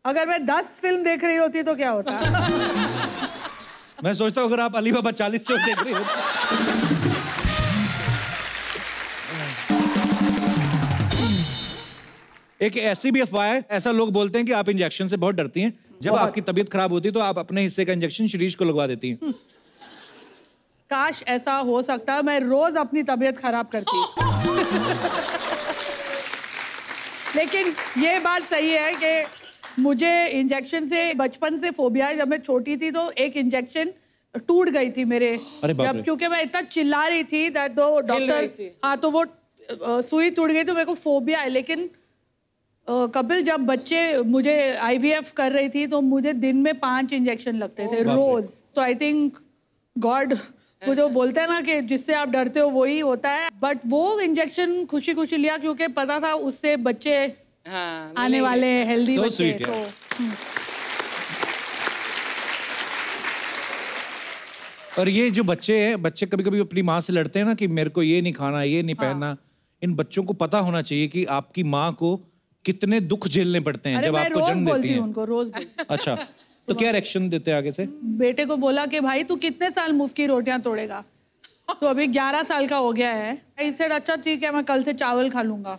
अगर मैं 10 फिल्म देख रही होती तो क्या होता? मैं सोचता हूँ अगर आप अली बाबा 40 शो देख रही होती। एक ऐसी भी अफवाह है, ऐसा लोग बोलते हैं कि आप इंजेक्शन से बहुत डरती हैं। जब आपकी तबीयत खराब होती है तो आप अपने हिस्से का इंजेक्शन शिरीष को लगवा देती हैं। काश ऐसा हो सकता, मैं रोज अपनी तबीयत खराब करती। लेकिन ये बात सही है कि मुझे इंजेक्शन से बचपन से फोबिया है। जब मैं छोटी थी तो एक इंजेक्शन टूट गई थी मेरे, जब क्योंकि मैं इतना चिल्ला रही थी दैट दो डॉक्टर, हाँ, तो वो सुई टूट गई तो मेरे को फोबिया है। लेकिन कपिल, जब बच्चे मुझे IVF कर रही थी तो मुझे दिन में 5 इंजेक्शन लगते थे रोज। तो आई थिंक गॉड, वो जो बोलते हैं ना कि जिससे आप डरते हो वही होता है। बट वो इंजेक्शन खुशी खुशी लिया क्योंकि पता था उससे बच्चे आने वाले हेल्दी बच्चे। तो और ये जो बच्चे हैं, बच्चे कभी कभी अपनी माँ से लड़ते हैं ना कि मेरे को ये नहीं खाना, ये नहीं पहनना। इन बच्चों को पता होना चाहिए कि आपकी माँ को कितने दुख झेलने पड़ते हैं जब आपको जन्म देती हैं। उनको रोज अच्छा, तो क्या रिएक्शन देते हैं आगे से? बेटे को बोला कि भाई तू कितने साल मुफ्त की रोटियां तोड़ेगा? तो अभी 11 साल का हो गया है। इससे अच्छा ठीक है, मैं कल से चावल खा लूंगा।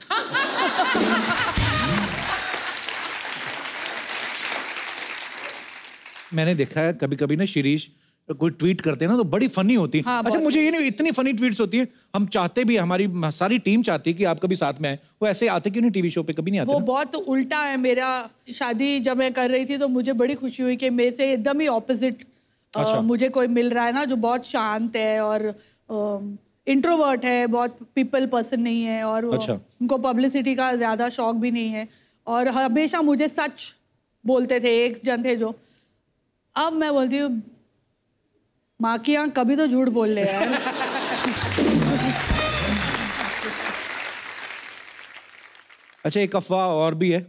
मैंने देखा है कभी कभी ना शिरीष कोई ट्वीट करते हैं ना तो बड़ी फनी होती है। हाँ, अच्छा, मुझे ये नहीं, इतनी फनी ट्वीट्स होती है। हम चाहते भी, हमारी सारी टीम चाहती है कि आप कभी साथ में आए। वो ऐसे आते क्यों नहीं टीवी शो पे? कभी नहीं आते? वो बहुत उल्टा है। मेरा शादी जब मैं कर रही थी तो मुझे बड़ी खुशी हुई कि मेरे से एकदम ही ऑपोजिट मुझे कोई मिल रहा है ना, जो बहुत शांत है और इंट्रोवर्ट है, बहुत पीपल पर्सन नहीं है और उनको पब्लिसिटी का ज्यादा शौक भी नहीं है और हमेशा मुझे सच बोलते थे। एक जन थे जो, अब मैं बोलती हूँ माँ की आँख कभी तो झूठ बोल ले यार। अच्छा, एक अफवाह और भी है।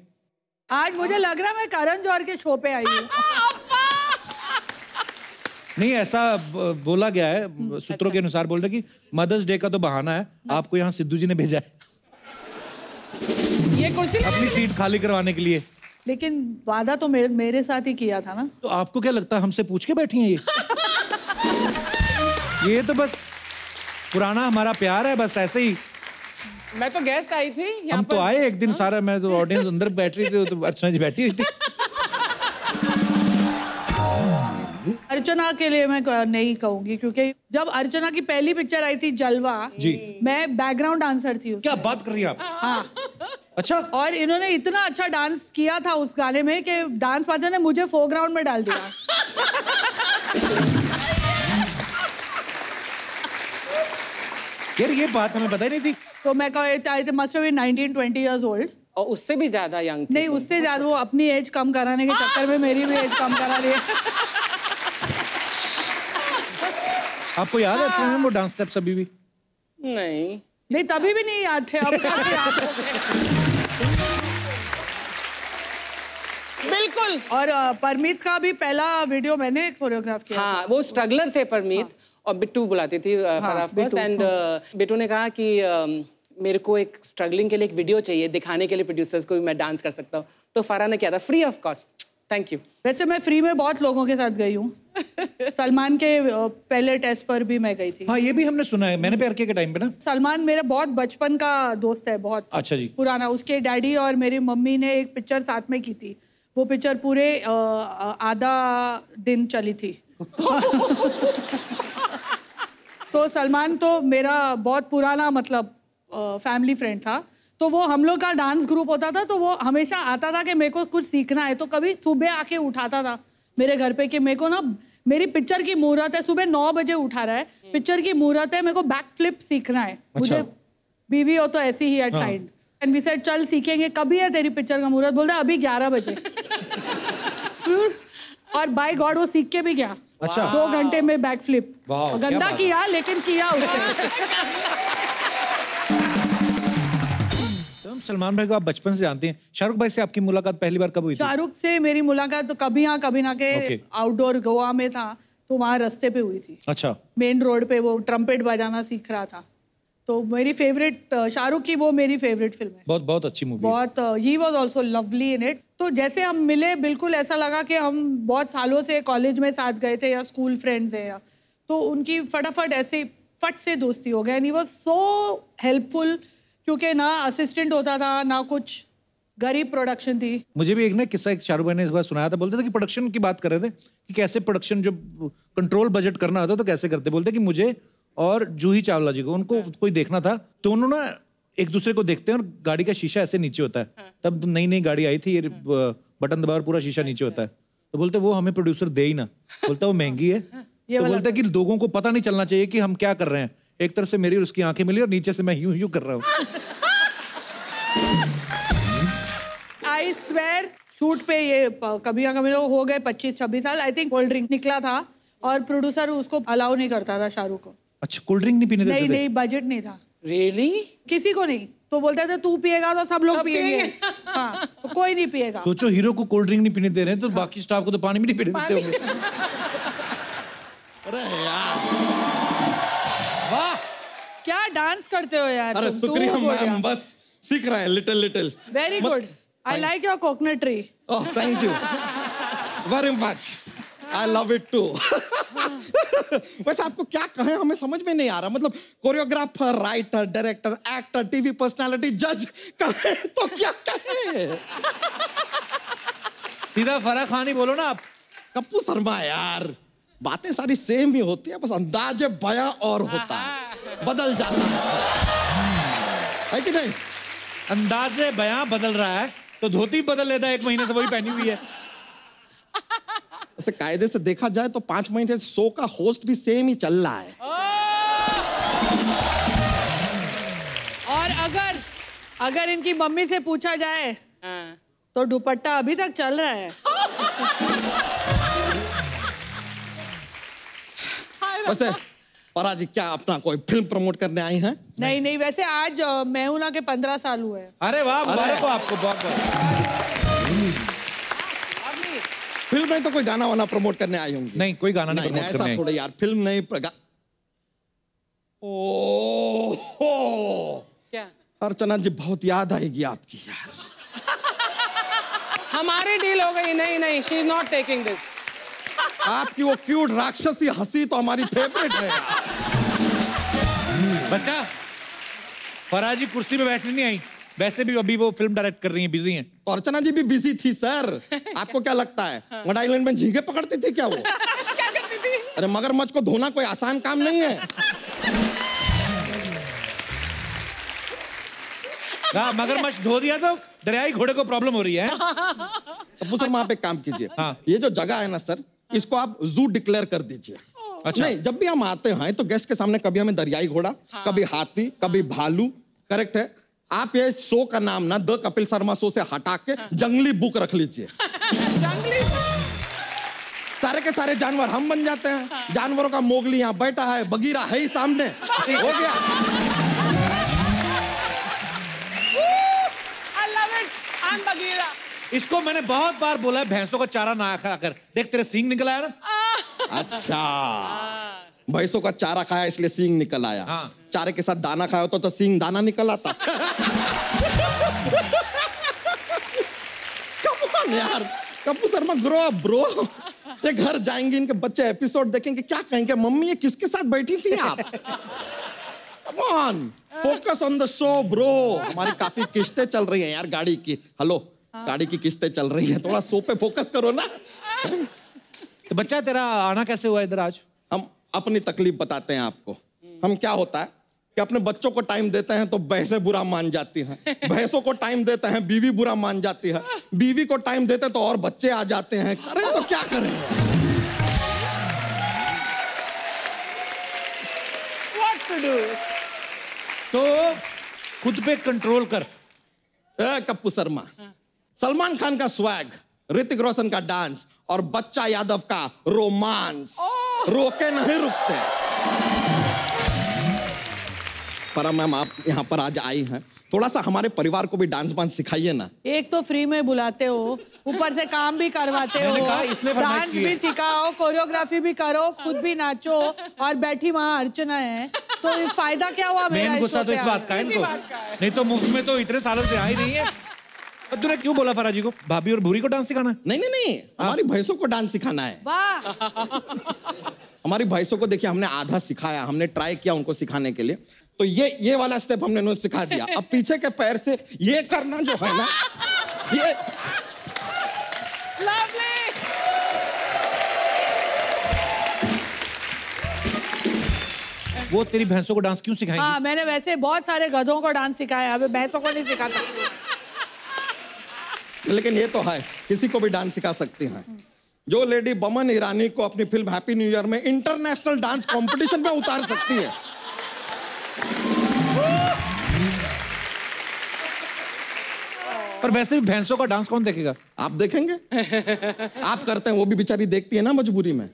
आज मुझे लग रहा है मैं करण जौहर के शो पे आई हूँ। नहीं, ऐसा बोला गया है, सूत्रों के अनुसार बोल रहे कि मदर्स डे का तो बहाना है, आपको यहाँ सिद्धू जी ने भेजा है ये कुर्सी अपनी सीट खाली करवाने के लिए। लेकिन वादा तो मेरे साथ ही किया था ना। तो आपको क्या लगता है हमसे पूछ के बैठी हैं ये तो बस पुराना हमारा प्यार है, बस ऐसे ही। मैं तो गेस्ट आई थी हम तो आए एक दिन सारा, मैं तो ऑडियंस अंदर बैठ रही थी तो अर्चना जी बैठी हुई थी। अर्चना के लिए मैं नहीं कहूंगी क्योंकि जब अर्चना की पहली पिक्चर आई थी जलवा जी, मैं बैकग्राउंड डांसर थी। क्या बात कर रही हैं आप? हाँ। अच्छा। और इन्होंने इतना अच्छा डांस किया था उस गाने में कि डांस मास्टर ने मुझे फोरग्राउंड में डाल दिया। यार ये बात हमें पता ही नहीं थी। तो मैं मस्ट बी 19-20 इयर्स ओल्ड। और उससे भी ज्यादा यंग? नहीं, उससे ज्यादा। वो अपनी एज कम कराने के चक्कर में मेरी भी एज कम करा रही है। आपको याद है अर्चना वो डांस स्टेप्स अभी भी? नहीं, तभी भी नहीं याद थे, अब कैसे याद हो गए? बिल्कुल। और परमीत का भी पहला वीडियो मैंने कोरियोग्राफ किया। हाँ, वो स्ट्रगलर थे परमीत। और बिट्टू बुलाती थी एंड बिट्टू ने कहा कि मेरे को एक स्ट्रगलिंग के लिए एक वीडियो चाहिए दिखाने के लिए प्रोड्यूसर्स को भी मैं डांस कर सकता हूँ। तो फराह ने किया था free of cost. Thank you. वैसे मैं फ्री में बहुत लोगों के साथ गई हूँ। सलमान के पहले टेस्ट पर भी मैं गई थी। हाँ, ये भी हमने सुना है, मैंने प्यार किया के टाइम पे ना। सलमान मेरा बहुत बचपन का दोस्त है, बहुत अच्छा जी, पुराना। उसके डैडी और मेरी मम्मी ने एक पिक्चर साथ में की थी। वो पिक्चर पूरे आधा दिन चली थी। तो सलमान तो मेरा बहुत पुराना मतलब फैमिली फ्रेंड था। तो वो हम लोग का डांस ग्रुप होता था तो वो हमेशा आता था कि मेरे को कुछ सीखना है। तो कभी सुबह आके उठाता था मेरे घर पे कि मेरे को ना, मेरी पिक्चर की मुहूर्त है, सुबह 9 बजे उठा रहा है, पिक्चर की मुहूर्त है, मेरे को बैक फ्लिप सीखना है। मुझे बीवी हो तो ऐसी ही at side and we said चल सीखेंगे। कभी है तेरी पिक्चर का मुहूर्त? बोलता अभी 11 बजे। और बाय गॉड वो सीख के भी गया। अच्छा। 2 घंटे में बैक फ्लिप। गंदा किया लेकिन किया उसने। सलमान भाई को आप बचपन से जानते हैं। शाहरुख भाई से आपकी मुलाकात पहली बार कब हुई थी? शाहरुख से मेरी मुलाकात तो कभी ना के आउटडोर गोवा में था तो वहाँ रास्ते पे हुई थी। अच्छा। मेन रोड पे वो ट्रम्पेट बजाना सीख रहा था तो मेरी फेवरेट शाहरुख की वो मेरी फेवरेट फिल्म है। बहुत बहुत अच्छी मूवी। बहुत he was also lovely in it. तो जैसे हम मिले बिल्कुल ऐसा लगा कि हम बहुत सालों से कॉलेज में साथ गए थे या स्कूल फ्रेंड्स हैं या, तो उनकी फटाफट ऐसे फट से दोस्ती हो गई। And he was so helpful, क्योंकि ना असिस्टेंट होता था ना कुछ, गरीब प्रोडक्शन थी। मुझे भी एक ना किस्सा एक शाहरुख भाई ने इस बार सुनाया था, बोलते थे कि प्रोडक्शन की बात कर रहे थे कि कैसे प्रोडक्शन जो कंट्रोल बजट करना होता तो कैसे करते। बोलते कि मुझे और जूही चावला जी को, उनको कोई देखना था, तो उन्होंने ना एक दूसरे को देखते हैं और गाड़ी का शीशा ऐसे नीचे होता है। तब नई नई गाड़ी आई थी, ये बटन दबा और पूरा शीशा नीचे होता है। तो बोलते वो हमें प्रोड्यूसर दे ही ना, बोलता वो महंगी है। तो बोलते कि लोगों को पता नहीं चलना चाहिए कि हम क्या कर रहे हैं। एक तरफ से मेरी और उसकी आंखें मिली और नीचे से मैं यूं यूं कर रहा हूँ। आई स्वेयर शूट पे ये कभी ना कभी हो गए 25-26 साल। आई थिंक कोल्ड ड्रिंक निकला था और प्रोड्यूसर उसको अलाउ नहीं करता था शाहरुख को। अच्छा, कोल्ड ड्रिंक नहीं पीने देते थे? नहीं, बजट नहीं था। रियली? किसी को नहीं। तो बोलते थे तू पिएगा तो सब लोग पिएंगे। हाँ, तो कोई नहीं पिएगा। सोचो हीरो को कोल्ड ड्रिंक नहीं पीने दे रहे हैं तो बाकी स्टाफ को तो पानी भी नहीं पीने देते होंगे। अरे यार, वाह क्या डांस करते हो यार। अरे शुक्रिया मैम, बस सीख रहे हैं little little. Very good, I like your coconut tree. Oh thank you very much, I love it too. वैसे आपको क्या कहें हमें समझ में नहीं आ रहा। मतलब choreographer, writer, director, actor, TV personality, जज कहें तो क्या कहें? सीधा फराह खान ही बोलो ना आप। कप्पू शर्मा यार, बातें सारी सेम ही होती है, बस अंदाज़े बयां और होता है, बदल जाता है कि नहीं? अंदाज़े बयां बदल रहा है तो धोती बदल लेता है, 1 महीने से वही पहनी हुई है। ऐसे कायदे से देखा जाए तो 5 महीने से शो का होस्ट भी सेम ही चल रहा है। और अगर इनकी मम्मी से पूछा जाए तो दुपट्टा अभी तक चल रहा है। वैसे फराह जी क्या अपना कोई फिल्म प्रमोट करने आई हैं? नहीं, वैसे आज मैं हूं ना के 15 साल हुए। अरे वाह, मुबारक हो आपको बहुत। फिल्म नहीं तो कोई गाना वाना प्रमोट करने आई होंगी? नहीं, कोई गाना नहीं प्रमोट करने। ऐसा थोड़ा यार, फिल्म नहीं ओह क्या अर्चना जी, बहुत याद आएगी आपकी यार। हमारी डील हो गई। नहीं, she is not taking this. आपकी वो क्यूट राक्षसी हंसी तो हमारी फेवरेट है। बच्चा, फराह जी कुर्सी पे बैठने नहीं आई, वैसे भी अभी वो फिल्म डायरेक्ट कर रही हैं, बिजी हैं। तो अर्चना जी भी बिजी थी सर। आपको क्या लगता है वन आइलैंड में झींगे पकड़ती थी क्या वो? क्या करती थी? अरे मगरमच्छ को धोना कोई आसान काम नहीं है। मगरमच्छ धो दिया तो दरियाई घोड़े को प्रॉब्लम हो रही है। अब्बू सर, आप एक काम कीजिए। हाँ। ये जो जगह है ना सर, इसको आप जू डिक्लेयर कर दीजिए। अच्छा। नहीं, जब भी हम आते हैं तो गेस्ट के सामने कभी हमें दरियाई घोड़ा, कभी हाथी, कभी भालू, करेक्ट है। आप ये शो का नाम ना द कपिल शर्मा शो से हटा के जंगली बुक रख लीजिए। सारे के सारे जानवर हम बन जाते हैं। जानवरों का मोगली यहाँ बैठा है, बगीरा है ही सामने, हो गया। I love it, I'm Bagheera. इसको मैंने बहुत बार बोला है भैंसों का चारा ना खाकर, देख तेरे सींग निकल आया ना। अच्छा, भैंसों का चारा खाया इसलिए सींग निकल आया। हाँ। चारे के साथ दाना खाया तो सींग दाना निकल आता। Come on यार, Kappu Sharma grow up bro. ये घर जाएंगे, इनके बच्चे एपिसोड देखेंगे, क्या कहेंगे, मम्मी ये किसके साथ बैठी थी आप? Come on, focus on the show bro। हमारी काफी किस्तें चल रही हैं यार गाड़ी की। हेलो, गाड़ी की किस्तें चल रही हैं, थोड़ा शो पे फोकस करो ना। तो बच्चा तेरा आना कैसे हुआ इधर आज? हम अपनी तकलीफ बताते हैं आपको। हम क्या होता है कि अपने बच्चों को टाइम देते हैं तो भैंसें बुरा मान जाती हैं, भैंसों को टाइम देते हैं बीवी बुरा मान जाती है, बीवी को टाइम देते हैं तो और बच्चे आ जाते हैं। करें तो क्या करें? What to do? तो खुद पे कंट्रोल कर। कप्पू शर्मा, सलमान खान का स्वैग, ऋतिक रोशन का डांस और बच्चा यादव का रोमांस रोके नहीं रुकते। फराह मैम, आप यहाँ पर आज आई हैं, थोड़ा सा हमारे परिवार को भी डांस बांस सिखाइए ना। एक तो फ्री में बुलाते हो, ऊपर से काम भी करवाते हो, डांस भी सिखाओ, कोरियोग्राफी भी करो, खुद भी नाचो और बैठी वहाँ अर्चना है। तो फायदा क्या हुआ मेरा? मेन गुस्सा तो इस बात का है इनको, नहीं तो मुफ्त में तो इतने सालों से आ ही नहीं है। पर तूने क्यों बोला फराजी को भाभी और भूरी को डांस सिखाना? नहीं, हमारी भैंसों को डांस सिखाना है। हमारी भैंसों को देखिए हमने आधा सिखाया, हमने ट्राई किया उनको सिखाने के लिए, तो ये वाला स्टेप हमने उन्हें सिखा दिया। अब पीछे के पैर से ये करना जो है ना, ये वो तेरी भैंसों को डांस क्यों सिखाएंगी? हाँ, मैंने वैसे बहुत सारे गधों को डांस सिखाया, अभी भैंसों को नहीं सिखा सकती। लेकिन ये तो है, किसी को भी डांस सिखा सकती हैं। जो लेडी बमन ईरानी को अपनी फिल्म हैप्पी न्यू ईयर में इंटरनेशनल डांस कंपटीशन में उतार सकती है। पर वैसे भी भैंसों का डांस कौन देखेगा? आप देखेंगे? आप करते हैं, वो भी बेचारी देखती है ना मजबूरी में।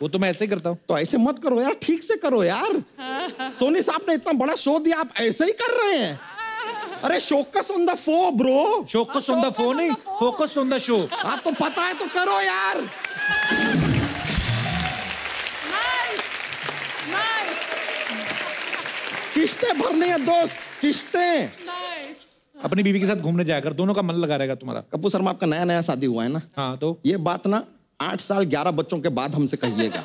वो तो मैं ऐसे ही करता हूँ। तो ऐसे मत करो यार, ठीक से करो यार। सोनी साहब ने इतना बड़ा शो दिया, आप ऐसे ही कर रहे हैं। अरे focus on the show bro, focus on the show नहीं, फोकस ऑन द शो। आप तो पता है तो करो यार। किश्तें भरनी है दोस्त, किश्तें। अपनी बीवी के साथ घूमने जाया कर, दोनों का मन लगा रहेगा तुम्हारा। कपूर शर्मा आपका नया शादी हुआ है ना? हाँ, तो ये बात ना 8 साल 11 बच्चों के बाद हमसे कहिएगा,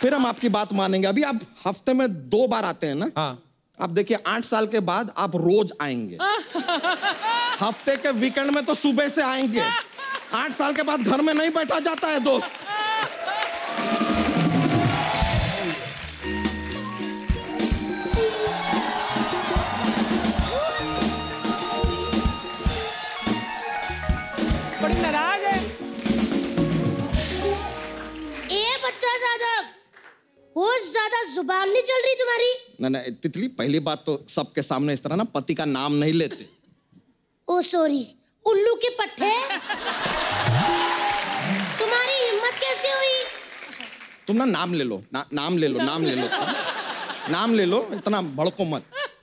फिर हम आपकी बात मानेंगे। अभी आप हफ्ते में 2 बार आते हैं ना? हाँ। आप देखिए 8 साल के बाद आप रोज आएंगे। हफ्ते के वीकेंड में तो सुबह से आएंगे। 8 साल के बाद घर में नहीं बैठा जाता है दोस्त। बड़ी नाराज है। बच्चा जादव, बहुत ज्यादा जुबान नहीं चल रही तुम्हारी? ना तितली, पहली बात तो सबके सामने इस तरह ना पति का नाम नहीं लेते। ओ सॉरी, उल्लू के पट्टे। तुम्हारी हिम्मत कैसे हुई? तुम ना नाम ले लो, नाम ले लो, नाम ले लो, नाम ले लो, इतना भड़को मत।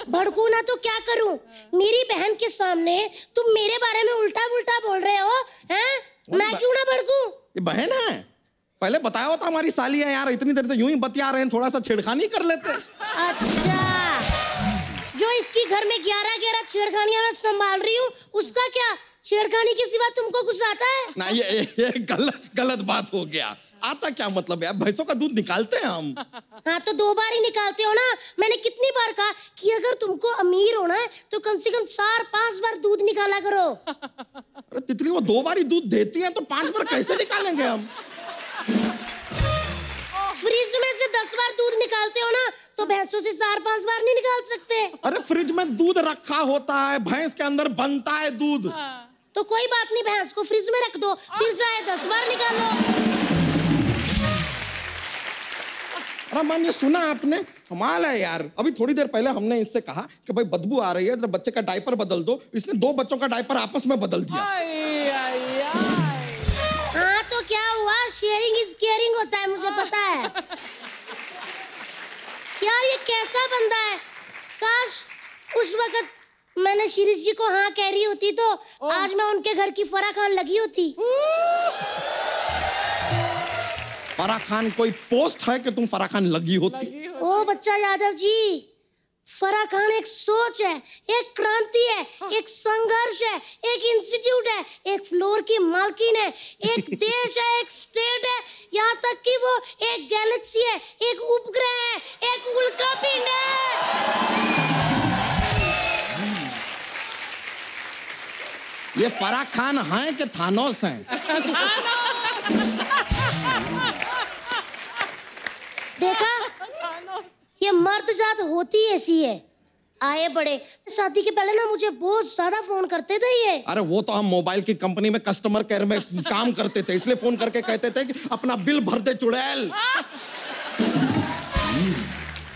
भड़कू ना तो क्या करूं? मेरी बहन के सामने तुम मेरे बारे में उल्टा पुल्टा बोल रहे हो, हैं? मैं क्यों ना भड़कू? ये बहन है, पहले बताया होता हमारी साली है यार, इतनी देर से यूं ही बतिया रहे हैं, थोड़ा सा छेड़खानी कर लेते। अच्छा, जो इसकी घर में 11 छेड़खानियां मैं संभाल रही हूँ, उसका क्या? छेड़खानी के सिवा तुमको कुछ आता है? ना, ये गलत बात हो गया। आता क्या मतलब है? भैंसों का दूध निकालते हैं हम। हाँ, तो 2 बार ही निकालते हो ना। मैंने कितनी बार कहा कि अगर तुमको अमीर होना है तो कम से कम 4-5 बार दूध निकाला करो। अरे तितली, वो 2 बार ही दूध देती है तो 5 बार कैसे निकालेंगे हम? फ्रिज में से 10 बार दूध निकालते हो ना, तो भैंसों से 4-5 बार नहीं निकाल सकते। अरे फ्रिज में दूध रखा होता है, भैंस के अंदर बनता है दूध। तो कोई बात नहीं, भैंस को फ्रिज में रख दो, फिर चाहे 10 बार निकालो। अरे मैम, ये सुना आपने? कमाल है यार। अभी थोड़ी देर पहले हमने इससे कहा कि भाई बदबू आ रही है, जरा बच्चे का डायपर बदल दो। इसने 2 बच्चों का डायपर आपस में बदल दिया। हाँ, तो क्या हुआ? शेयरिंग इज केयरिंग होता है, मुझे पता है। यार, ये कैसा बंदा है? काश उस वक्त मैंने शिरीष जी को हाँ कह रही होती तो आज मैं उनके घर की फराह खान लगी होती। फराह खान कोई पोस्ट है कि तुम फराह खान लगी होती? ओ बच्चा यादव जी, फराह खान एक सोच है, एक क्रांति है, एक संघर्ष है, एक इंस्टीट्यूट है, एक फ्लोर की मालकिन है, एक देश है, एक स्टेट है, यहाँ तक कि वो एक गैलेक्सी है, एक उपग्रह है, एक उल्का पिंड है। ये फराह खान है कि थानोस हैं? देखा, ये मर्द जात होती ऐसी है। आए बड़े, शादी के पहले ना मुझे बहुत ज्यादा फोन करते थे ये। अरे वो तो हम मोबाइल की कंपनी में कस्टमर केयर में काम करते थे, इसलिए फोन करके कहते थे कि अपना बिल भर दे चुड़ैल।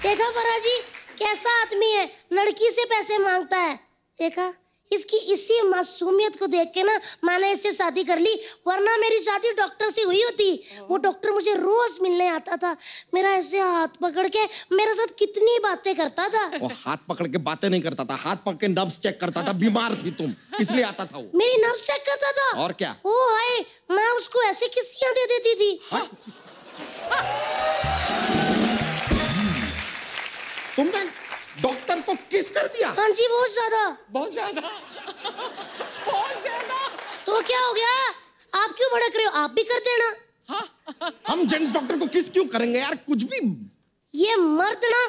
देखा फराह जी, कैसा आदमी है, लड़की से पैसे मांगता है। देखा, इसकी इसी मासूमियत को देख के ना मैंने इससे शादी कर ली, वरना मेरी शादी डॉक्टर से हुई होती। वो डॉक्टर मुझे रोज मिलने आता था, मेरा ऐसे हाथ पकड़ के मेरे साथ कितनी बातें करता था। वो हाथ पकड़ के बातें नहीं करता था, हाथ पकड़ के नर्व्स चेक करता था। बीमार थी तुम, इसलिए आता था वो। मेरी नर्व्स चेक करता था? और क्या? ओ हाय, मैं उसको ऐसे किस्सियां दे देती थी। तुमने डॉक्टर को किस कर दिया? हाँ जी, बहुत ज्यादा। बहुत ज्यादा। बहुत ज्यादा। तो क्या हो गया? आप क्यों भड़क रहे हो? आप भी कर देना। हम जेंट्स डॉक्टर को किस क्यों करेंगे यार, कुछ भी। ये मर्द ना,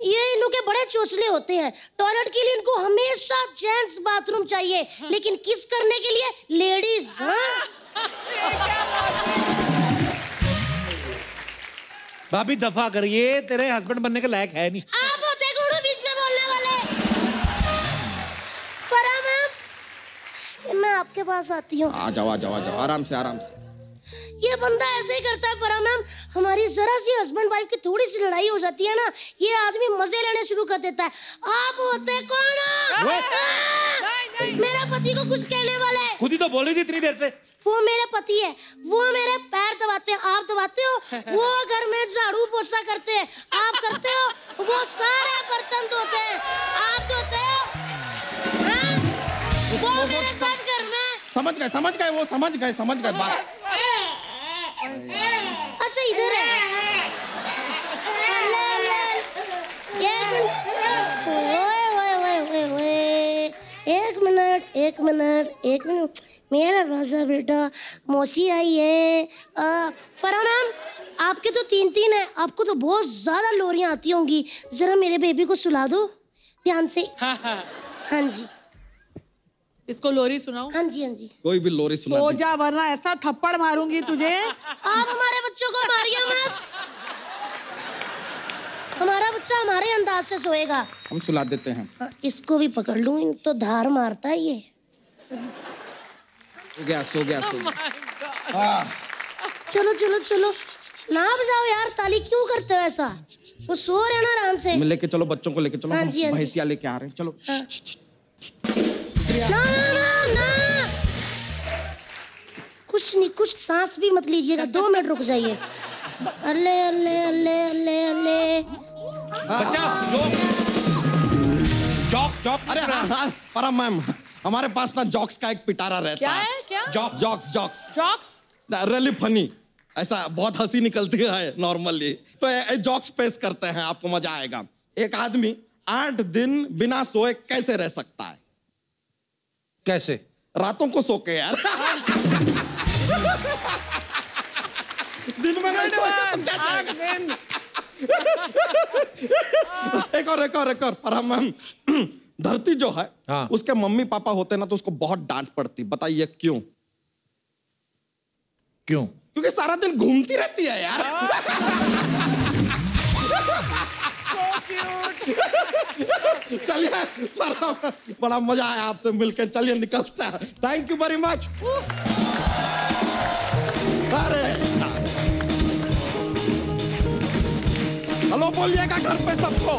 ये इन्हों के बड़े चोचले होते हैं। टॉयलेट के लिए इनको हमेशा जेंट्स बाथरूम चाहिए, लेकिन किस करने के लिए लेडीज। भाभी दफा कर, ये तेरे हस्बैंड बनने के लायक है नहीं। आप होते गुरु बीच में बोलने वाले। फरा मैम, मैं आपके पास आती हूँ। आ जाओ आराम से आराम से। ये बंदा ऐसे ही करता है फरा मैम। हमारी जरा सी हस्बैंड वाइफ की थोड़ी सी लड़ाई हो जाती है ना, ये आदमी मजे लेने शुरू कर देता है। आप होते कौन? मेरे पति को कुछ कहने वाले। खुद ही तो बोल रही थी इतनी देर से। वो मेरे पति है, वो मेरे पैर दबाते हैं। आप दबाते हो? वो घर में झाड़ू पोछा करते हैं, आप करते हो? वो सारे बर्तन धोते हैं, आप धोते हो? वो मेरे साथ घर में। समझ गए, वो समझ गए बात। अच्छा इधर है। एक मिनट मेरा राजा बेटा, मौसी आई है। फरा मैम, आपके तो 3 है, आपको तो बहुत ज्यादा लोरियां आती होंगी। जरा मेरे बेबी को सुला दो ध्यान से। हाँ जी, इसको लोरी सुनाऊं? हाँ जी। कोई भी लोरी सुना सो जा, वरना ऐसा थप्पड़ मारूंगी तुझे। आप हमारे बच्चों को मारिए मत। हमारा बच्चा हमारे अंदाज से सोएगा। हम सुला देते हैं। हाँ, इसको भी पकड़ लूं, इन तो धार मारता है ये। सो गया। चलो ना बजाओ यार, ताली क्यों करते हो ऐसा? वो सो रहे ना आराम से। लेके चलो बच्चों को, लेके चलो। हाँ जी, भैंसिया लेके आ रहे हैं, चलो। हाँ। ना कुछ सांस भी मत लीजिएगा। 2 मिनट रुक जाइए। अल्ले। बच्चा जॉक। अरे हाँ, फरा मैम, हमारे पास ना जॉक्स का एक पिटारा रहता है। क्या? Jokes jokes really funny. ऐसा बहुत हंसी निकलती है नॉर्मली, तो जॉक्स पेश करते हैं, आपको मजा आएगा। एक आदमी 8 दिन बिना सोए कैसे रह सकता है? कैसे? रातों को सो के यार। दिन में नहीं सोएगा तो क्या जाएगा? एक और फरा मैम, धरती जो है, हाँ। उसके मम्मी पापा होते ना तो उसको बहुत डांट पड़ती। बताइए क्यों? क्योंकि सारा दिन घूमती रहती है यार। चलिए, बड़ा मजा आया आपसे मिलकर। चलिए निकलता है। Thank you very much. अरे हेलो बोलिएगा घर पे सबको।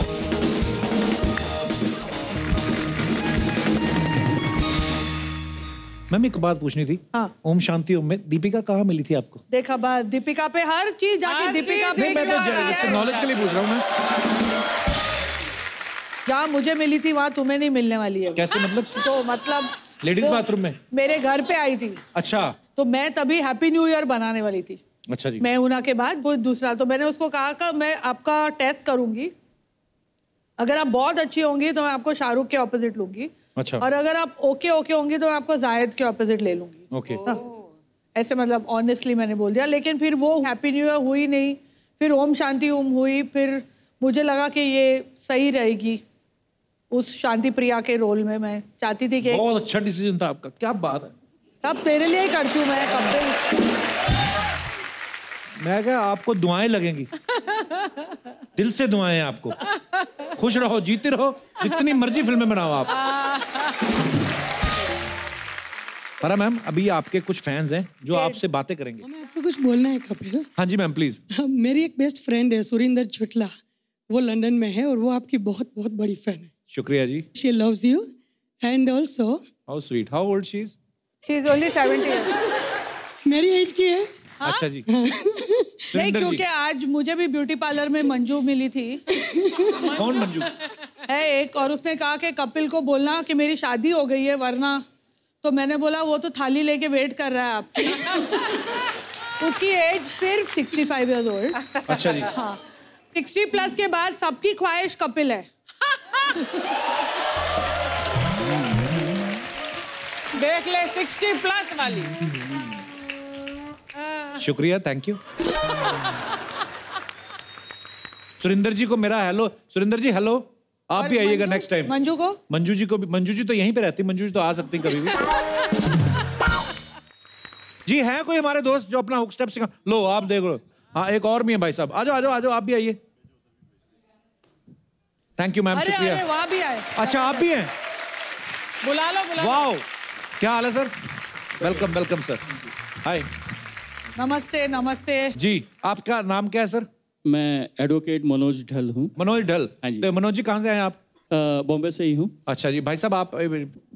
मैम एक बात पूछनी थी। हाँ। ओम शांति ओम में दीपिका कहाँ मिली थी आपको? देखा बात, दीपिका पे हर चीज जाके दीपिका पे। नहीं, मैं तो नॉलेज के लिए पूछ रहा हूँ मैं। जहाँ मुझे मिली थी वहाँ तुम्हें नहीं मिलने वाली है। कैसे मतलब? तो मतलब लेडीज बाथरूम में मेरे घर पे आई थी। अच्छा। तो मैं तभी हैप्पी न्यू ईयर बनाने वाली थी। अच्छा जी। मैं होना के बाद वो दूसरा, तो मैंने उसको कहा कि मैं आपका टेस्ट करूंगी, अगर आप बहुत अच्छी होंगी तो मैं आपको शाहरुख के ऑपोजिट लूंगी। अच्छा। और अगर आप ओके होंगी तो मैं आपको जायद के ऑपोजिट ले लूंगी। ओके। ऐसे मतलब ऑनेस्टली मैंने बोल दिया। लेकिन फिर वो हैप्पी न्यू ईयर हुई नहीं, फिर ओम शांति ओम हुई। फिर मुझे लगा कि ये सही रहेगी उस शांति प्रिया के रोल में। मैं चाहती थी कि बहुत अच्छा डिसीजन था आपका। क्या बात है। अब तेरे लिए ही करती हूँ मैं कब। मैं क्या, आपको दुआएं लगेंगी। दिल से दुआएं हैं आपको। खुश रहो, जीते रहो, जितनी मर्जी फिल्में बनाओ आप। फरा मैम, अभी आपके कुछ फैंस हैं जो आपसे बातें करेंगे। हमें आपको कुछ बोलना है कपिल। हाँ जी मैम प्लीज। मेरी एक बेस्ट फ्रेंड है सुरिंदर छुटला, वो लंदन में है और वो आपकी बहुत बहुत बड़ी फैन है। शुक्रिया जी। She loves you and also. How sweet. How old she is? She is only 70 मेरी एज की है। अच्छा जी। नहीं, क्योंकि आज मुझे भी ब्यूटी पार्लर में मंजू मिली थी। कौन मंजू? है एक, और उसने कहा कि कपिल को बोलना कि मेरी शादी हो गई है, वरना। तो मैंने बोला वो तो थाली लेके वेट कर रहा है आपकी। उसकी एज सिर्फ 65 ईयर्स ओल्ड। अच्छा जी। हाँ, 60+ के बाद सबकी ख्वाहिश कपिल है। देख ले 60+ वाली। शुक्रिया, थैंक यू। सुरिंदर जी को मेरा हेलो। सुरिंदर जी हेलो, आप भी आइएगा नेक्स्ट टाइम। मंजू को? मंजू जी को भी। मंजू जी तो यहीं पे रहती, मंजू जी तो आ सकती कभी भी। जी है कोई हमारे दोस्त जो अपना हुक स्टेप सिखा? लो आप देख लो। हाँ एक और भी है भाई साहब, आ जाओ आ जाओ आ जाओ, आप भी आइए। थैंक यू मैम, शुक्रिया। अरे वहाँ भी आए। अच्छा आप भी हैं, बुला लो बुला लो। वाओ क्या हाल है sir? Welcome welcome sir. Hi. नमस्ते नमस्ते जी, आपका नाम क्या है सर? मैं एडवोकेट मनोज ढल हूँ। मनोज ढल? हाँ जी। तो मनोज जी कहाँ से आए आप? बॉम्बे से ही हूँ। अच्छा जी, भाई साहब आप?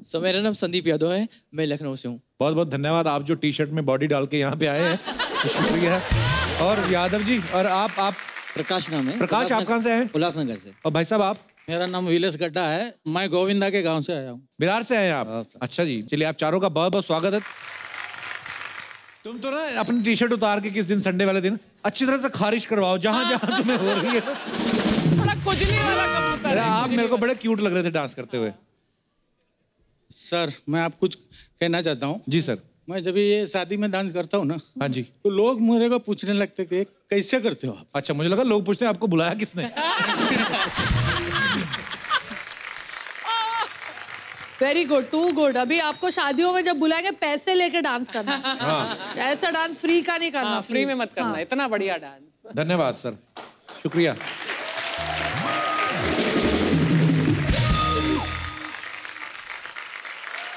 सर मेरा नाम संदीप यादव है, मैं लखनऊ से हूँ। बहुत बहुत धन्यवाद, आप जो टी शर्ट में बॉडी डाल के यहाँ पे आए हैं तो शुक्रिया। और यादव जी, और आप? प्रकाश नाम है। प्रकाश, आप कहाँ से हैं? उल्लासनगर से। और भाई साहब आप? मेरा नाम विलेस गड्ढा है, मैं गोविंदा के गांव से आया हूँ। बिरार से आए हैं आप? अच्छा जी, चलिए आप चारों का बहुत बहुत स्वागत है। तुम तो ना अपनी टी शर्ट उतार के किस दिन संडे वाले दिन अच्छी तरह से खारिश करवाओ जहाँ जहाँ तुम्हें हो रही है। कुजली वाला कबूतर है। आप मेरे को बड़े क्यूट लग रहे थे डांस करते हुए। सर मैं आप कुछ कहना चाहता हूँ। जी सर। मैं जब ये शादी में डांस करता हूँ ना, हाँ जी, तो लोग मेरे को पूछने लगते कि कैसे करते हो आप? अच्छा, मुझे लगा लोग पूछते हैं आपको बुलाया किसने। Very good, too good. अभी आपको शादियों में जब बुलाएंगे पैसे लेके डांस करना। हाँ। ऐसा डांस फ्री का नहीं करना। फ्री में मत करना। इतना बढ़िया डांस। धन्यवाद सर, शुक्रिया।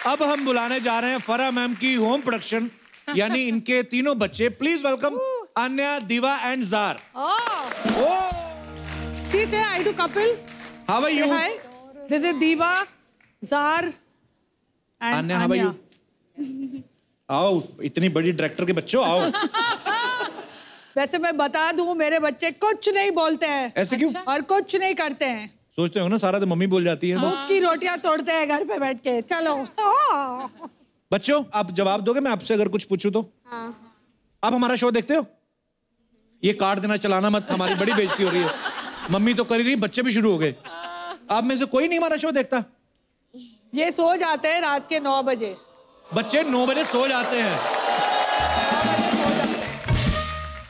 अब हम बुलाने जा रहे हैं फरा मैम की होम प्रोडक्शन, यानी इनके तीनों बच्चे। प्लीज वेलकम अन्या, दिवा एंड जार। ठीक है, I do Kapil. How are you? This is Diva, Jaar and Anya. How are you? आओ, इतनी बड़ी डायरेक्टर के बच्चों आओ। वैसे मैं बता दूं, मेरे बच्चे कुछ नहीं बोलते हैं। ऐसे क्यों? और कुछ नहीं करते हैं। सोचते हो ना सारा तो मम्मी बोल जाती है। उसकी रोटियां तोड़ते हैं घर पे बैठ के। चलो बच्चों, आप जवाब दोगे मैं आपसे अगर कुछ पूछूं तो? आप हमारा शो देखते हो? ये काट देना, चलाना मत, हमारी बड़ी बेइज्जती हो रही है। मम्मी तो कर रही, बच्चे भी शुरू हो गए। आप में से कोई नहीं हमारा शो देखता? ये सो जाते हैं रात के 9 बजे। बच्चे 9 बजे सो जाते हैं।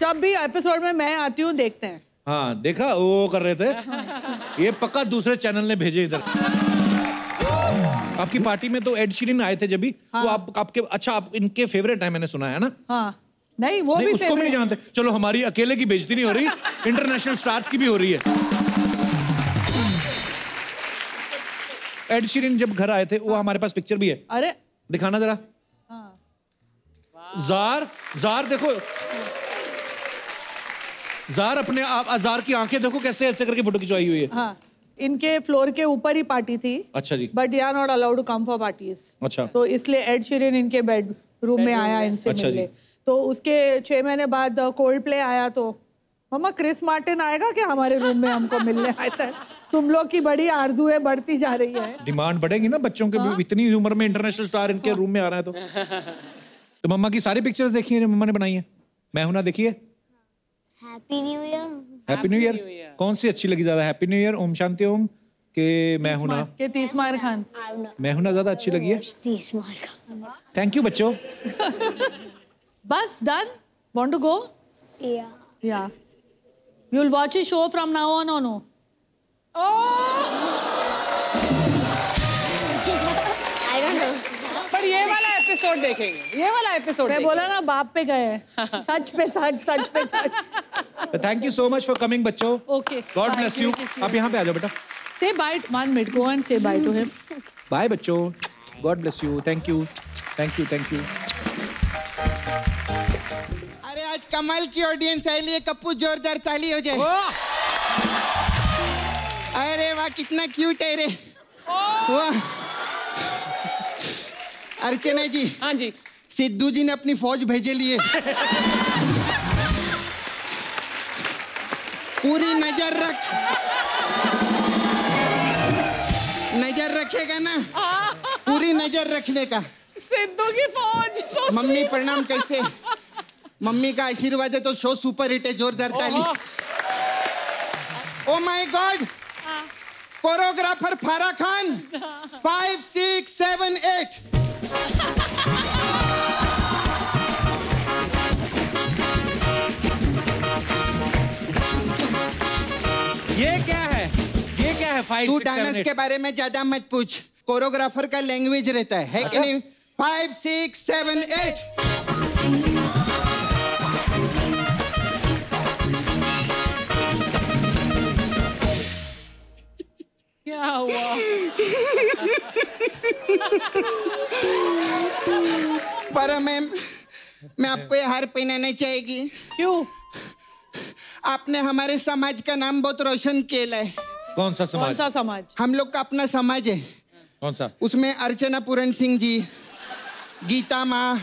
जब भी एपिसोड में मैं आती हूँ देखते हैं। हाँ देखा, वो कर रहे थे। ये पक्का दूसरे चैनल ने भेजे इधर। आपकी पार्टी में तो एड शीरन आए थे जब भी। हाँ। वो आपके अच्छा, आप इनके फेवरेट है, मैंने सुना है ना? हाँ। नहीं वो नहीं, भी उसको भी नहीं जानते। चलो हमारी अकेले की बेइज्जती नहीं हो रही, इंटरनेशनल स्टार्स की भी हो रही है। एड शीरन जब घर आए थे, वो हमारे पास पिक्चर भी है। अरे दिखाना जरा। जार, जार देखो, जार अपने आप, जार की आंखें देखो कैसे ऐसे करके फोटो खिंचवाई हुई है। हाँ, इनके फ्लोर के ऊपर ही पार्टी थी। अच्छा जी। But they are not allowed to come for parties. अच्छा। तो इसलिए एड शीरन इनके बेडरूम में आया इनसे अच्छा मिलने। जी। तो उसके 6 महीने बाद कोल्ड प्ले आया, तो मम्मा क्रिस मार्टिन आएगा क्या हमारे रूम में हमको मिलने? ऐसा तुम लोग की बड़ी आरज़ुएं बढ़ती जा रही है। डिमांड बढ़ेगी ना बच्चों के। हाँ? इतनी उम्र में इंटरनेशनल स्टार इनके रूम में आ रहा है तो मम्मा की सारी पिक्चर्स देखी है जो मम्मा ने बनाई है? मैं हूं ना, देखिए। Happy new year. Happy new year कौन सी अच्छी लगी ज्यादा? Happy new year, Om Shanti Om के मैं हूं ना? के 30 मार खान। मैं हूं ना ज्यादा अच्छी लगी है। 30 मार खान। थैंक यू बच्चों। बस done? Want to go? Yeah. Yeah. You'll watch a show from now on or no? I don't know. पर ये वाला एपिसोड देखेंगे, ये वाला एपिसोड। मैं बोला ना बाप पे गए। सच पे सच, सच पे सच। Thank you so much for coming बच्चों। Okay. God bless you. आप यहाँ पे आ जाओ बेटा। Say bye. 1 minute. Go and say bye to him. Bye बच्चों, god bless you. Thank you, thank you, thank you. अरे आज कमाल की ऑडियंस आई है, कप्पू जोरदार ताली हो जाए। अरे वाह कितना क्यूट है रे। वाह। अर्चना जी। हाँ जी। सिद्धू जी ने अपनी फौज भेजे लिए। पूरी नजर रख, नजर रखेगा ना, पूरी नजर रखने का। सिद्धू की फौज। मम्मी प्रणाम। कैसे? मम्मी का आशीर्वाद है तो शो सुपर हिट है। जोरदार ताली। ओ माय गॉड, कोरियोग्राफर फारा खान, 5, 6, 7, 8। ये क्या है? ये क्या है? 5, 6, 7, 8। तू डांस के बारे में ज्यादा मत पूछ, कोरियोग्राफर का लैंग्वेज रहता है कि नहीं? 5, 6, 7, 8। क्या हुआ? पर मैम, मैं आपको ये हार पहनाना चाहेगी। क्यों? आपने हमारे समाज का नाम बहुत रोशन किया है। कौन सा समाज? कौन सा समाज? हम लोग का अपना समाज है। कौन सा? उसमें अर्चना पूरन सिंह जी, गीता माँ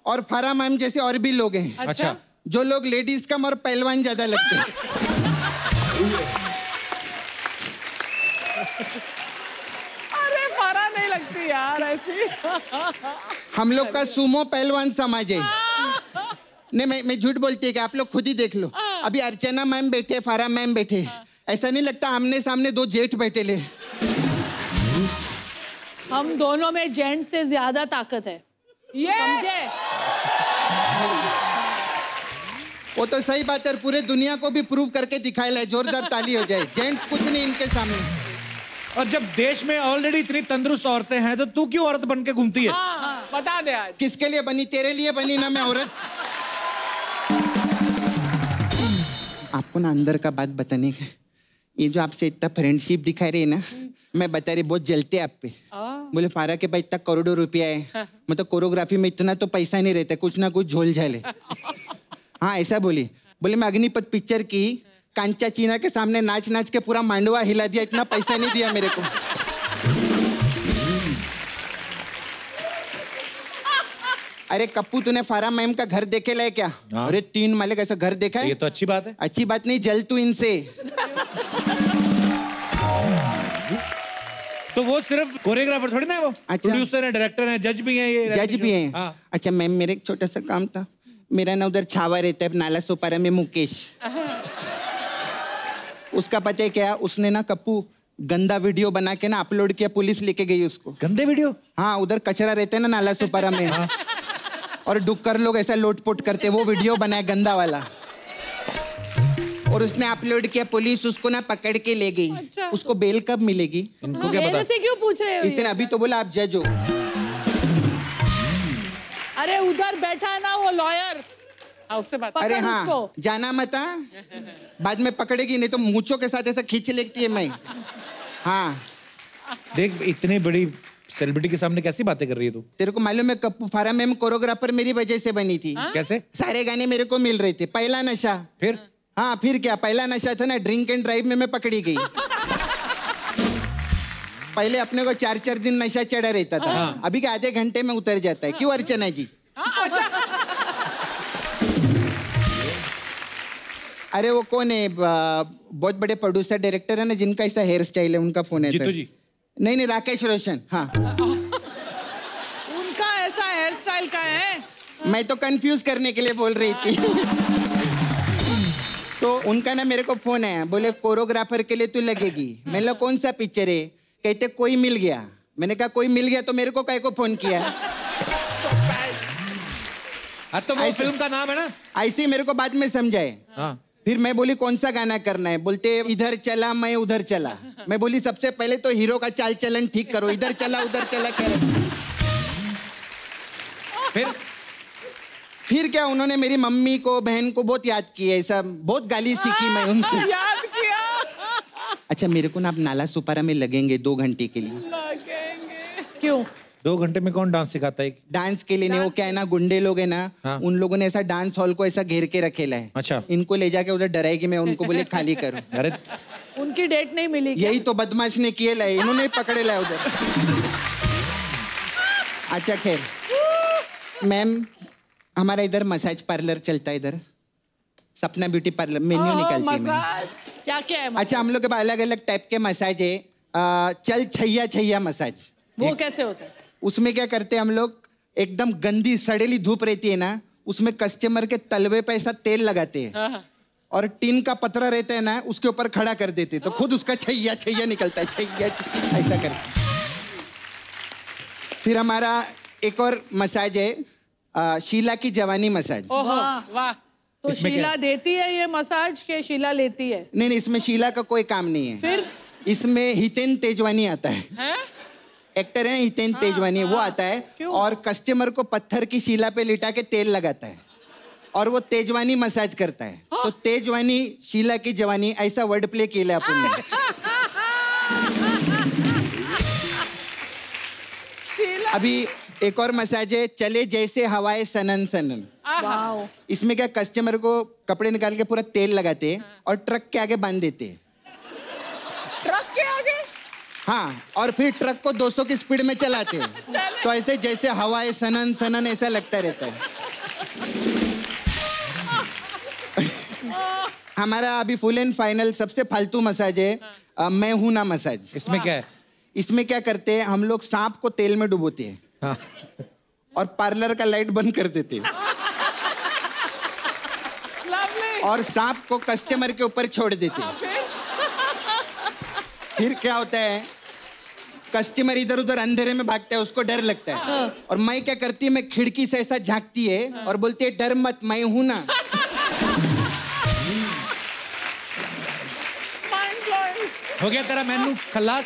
और फारा मैम जैसे और भी लोग हैं। अच्छा। जो लोग लेडीज कम और पहलवान ज्यादा लगते हैं। अरे फारा नहीं लगती यार ऐसी। हम लोग का सुमो पहलवान समाज है। नहीं, मैं झूठ बोलती है कि आप लोग खुद ही देख लो। अभी अर्चना मैम बैठे, फारा मैम बैठे, ऐसा नहीं लगता आमने सामने दो जेठ बैठे ले। हम दोनों में जेंट्स से ज्यादा ताकत है, समझे? वो तो सही बात है, पूरे दुनिया को भी प्रूव करके दिखाया है। जोरदार ताली हो जाए। जेंट्स कुछ नहीं इनके सामने। और जब देश में ऑलरेडी इतनी तंदुरुस्त औरतें हैं तो तू क्यों औरत बन के घूमती है? हाँ, बता दे आज। किसके लिए बनी? तेरे लिए बनी ना मैं औरत। आपको ना अंदर का बात बताने का, ये जो आपसे इतना फ्रेंडशिप दिखा रही है ना, मैं बता रही बहुत जलते आप पे। बोले फारा के भाई इतना करोड़ों रुपया है, मतलब कोरियोग्राफी में इतना तो पैसा नहीं रहता, कुछ ना कुछ झोल झाले। हाँ ऐसा बोली। बोले मैं अग्निपथ पिक्चर की कांचा चीना के सामने नाच नाच के पूरा मांडवा हिला दिया, इतना पैसा नहीं दिया मेरे को। अरे कप्पू, तूने फारा मैम का घर देखे है क्या? अरे 3 माले का ऐसा घर देखा है? ये तो अच्छी बात है। अच्छी बात नहीं, जल तू इनसे। तो वो सिर्फ कोरियोग्राफर थोड़ी ना है, वो प्रोड्यूसर है, डायरेक्टर है, जज भी है। ये जज भी है। हाँ। अच्छा मैम, मेरे एक छोटा सा काम था। मेरा ना उधर छावा रहता है नाला सोपारा में, मुकेश। उसका पता है क्या? उसने ना कप्पू गंदा वीडियो बना के ना अपलोड किया, पुलिस लेके गई उसको। गंदे वीडियो? हाँ, उधर कचरा रहता है ना नाला सोपारा में। हाँ। और डुक्कर लोग ऐसा लोटपोट करते, वो वीडियो बनाया गंदा वाला और उसने अपलोड किया। पुलिस उसको ना पकड़ के ले गई। अच्छा। उसको बेल कब मिलेगी? इनको क्या पता? से क्यों पूछ रहे हो? इसने अभी तो बोला आप जज हो। अरे उधर बैठा है ना वो लॉयर, उससे बात। अरे हाँ, जाना मत, बाद में पकड़ेगी, नहीं तो मूंछों के साथ ऐसा खींच लेती है मैं। हाँ देख, इतनी बड़ी सेलिब्रिटी के सामने कैसी बातें कर रही है तू? तेरे को मालूम है कप्पू, फारा मैम कोरियोग्राफर मेरी वजह से बनी थी। कैसे? सारे गाने मेरे को मिल रहे थे। पहला नशा। फिर? हाँ फिर क्या, पहला नशा था ना ड्रिंक एंड ड्राइव में मैं पकड़ी गई। पहले अपने को 4-4 दिन नशा चढ़ा रहता था। अभी के आधे घंटे में उतर जाता है। क्यों अर्चना जी? अरे वो कौन है, बहुत बड़े प्रोड्यूसर डायरेक्टर है ना जिनका ऐसा हेयर स्टाइल है, उनका फोन है। जीतू जी? नहीं, राकेश रोशन। हाँ उनका ऐसा हेयर स्टाइल का है। मैं तो कंफ्यूज करने के लिए बोल रही थी। तो उनका ना मेरे को फोन आया, बोले कोरियोग्राफर के लिए तू लगेगी। मैंने कहा कौन सा पिक्चर है? कहते कोई मिल गया। मैंने कहा कोई मिल गया तो मेरे को काय को फोन किया? तो वो फिल्म का नाम है ना। ऐसे ही मेरे को बाद में समझाए। हाँ। फिर मैं बोली कौन सा गाना करना है? बोलते इधर चला मैं उधर चला। मैं बोली सबसे पहले तो हीरो का चाल चलन ठीक करो, इधर चला उधर चला कह रहे। फिर क्या, उन्होंने मेरी मम्मी को बहन को बहुत याद किया, ऐसा बहुत गाली सीखी मैं उनसे। याद किया। अच्छा मेरे को ना आप नाला सुपारा में लगेंगे 2 घंटे के लिए। लगेंगे? क्यों? 2 घंटे में कौन डांस सिखाता है? डांस के लिए नहीं, वो क्या है ना गुंडे लोग है ना। हाँ। उन लोगों ने ऐसा डांस हॉल को ऐसा घेर के रखेला है। अच्छा। इनको ले जाके उधर डराएगी मैं, उनको बोले खाली करो। अरे उनकी डेट नहीं मिली? यही तो बदमाश ने किए लाए, इन्होंने पकड़े लाए उधर। अच्छा खैर मैम, हमारा इधर मसाज पार्लर चलता है, इधर सपना ब्यूटी पार्लर। मेन्यू निकलती है मैं। क्या क्या है? अच्छा हम लोग के पास अलग अलग टाइप के मसाज है। चल छैया मसाज। वो कैसे होता है? उसमें क्या करते हैं हम लोग, एकदम गंदी सड़ेली धूप रहती है ना, उसमें कस्टमर के तलवे पे ऐसा तेल लगाते हैं और टीन का पतरा रहता है ना, उसके ऊपर खड़ा कर देते, तो खुद उसका छैया छैया निकलता है, छैया ऐसा करके। फिर हमारा एक और मसाज है, शीला की जवानी मसाज। वाह, तो शीला देती है ये मसाज के शीला लेती है? नहीं, इसमें शीला का कोई काम नहीं है। फिर इसमें हितेन तेजवानी आता है, एक्टर है हितेन तेजवानी, वो आता है और कस्टमर को पत्थर की शीला पे लिटा के तेल लगाता है और वो तेजवानी मसाज करता है। तो तेजवानी शीला की जवानी, ऐसा वर्ड प्ले किया अपन ने। अभी एक और मसाज है, चले जैसे हवाएं सनन सनन। इसमें क्या, कस्टमर को कपड़े निकाल के पूरा तेल लगाते हैं और ट्रक के आगे बांध देते हैं। ट्रक के आगे? हाँ, और फिर ट्रक को 200 की स्पीड में चलाते हैं, तो ऐसे जैसे हवाएं सनन सनन ऐसा लगता रहता है। हमारा अभी फुल एंड फाइनल सबसे फालतू मसाज है, मैं हूं ना मसाज। इसमें क्या है? इसमें क्या करते हैं हम लोग, सांप को तेल में डुबोते हैं। हाँ। और पार्लर का लाइट बंद कर देते हैं और सांप को कस्टमर के ऊपर छोड़ देते हैं। फिर क्या होता है, कस्टमर इधर उधर अंधेरे में भागता है, उसको डर लगता है। और मैं क्या करती है, मैं खिड़की से ऐसा झांकती है और बोलती है, डर मत, मैं हूं ना। हो गया तेरा मेनू खल्लास।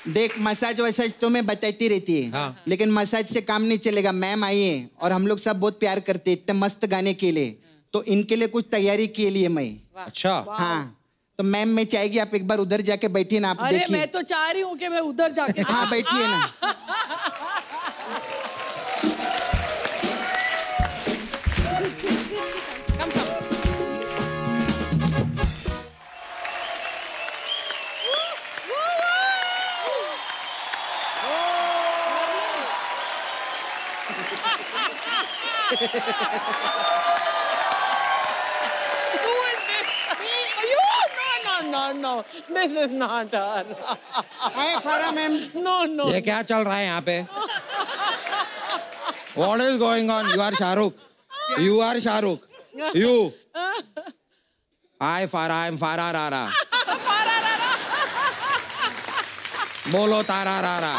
देख, मसाज वसाज तो मैं बताती रहती है, हाँ। लेकिन मसाज से काम नहीं चलेगा। मैम आई है और हम लोग सब बहुत प्यार करते हैं इतने मस्त गाने के लिए, तो इनके लिए कुछ तैयारी के लिए मैं। अच्छा। हाँ, तो मैम मैं चाहेगी आप एक बार उधर जाके बैठिए ना, आप देखिए। अरे मैं तो चाह रही हूँ कि मैं उधर जाके। हाँ, बैठिए ना। No, this is not her. Hey, Farah ma'am. No. ये क्या चल रहा है यहाँ पे? What is going on? You are Shahrukh. You are Shahrukh. You. Hi Farah, I'm Farah Rara. बोलो तारा रारा।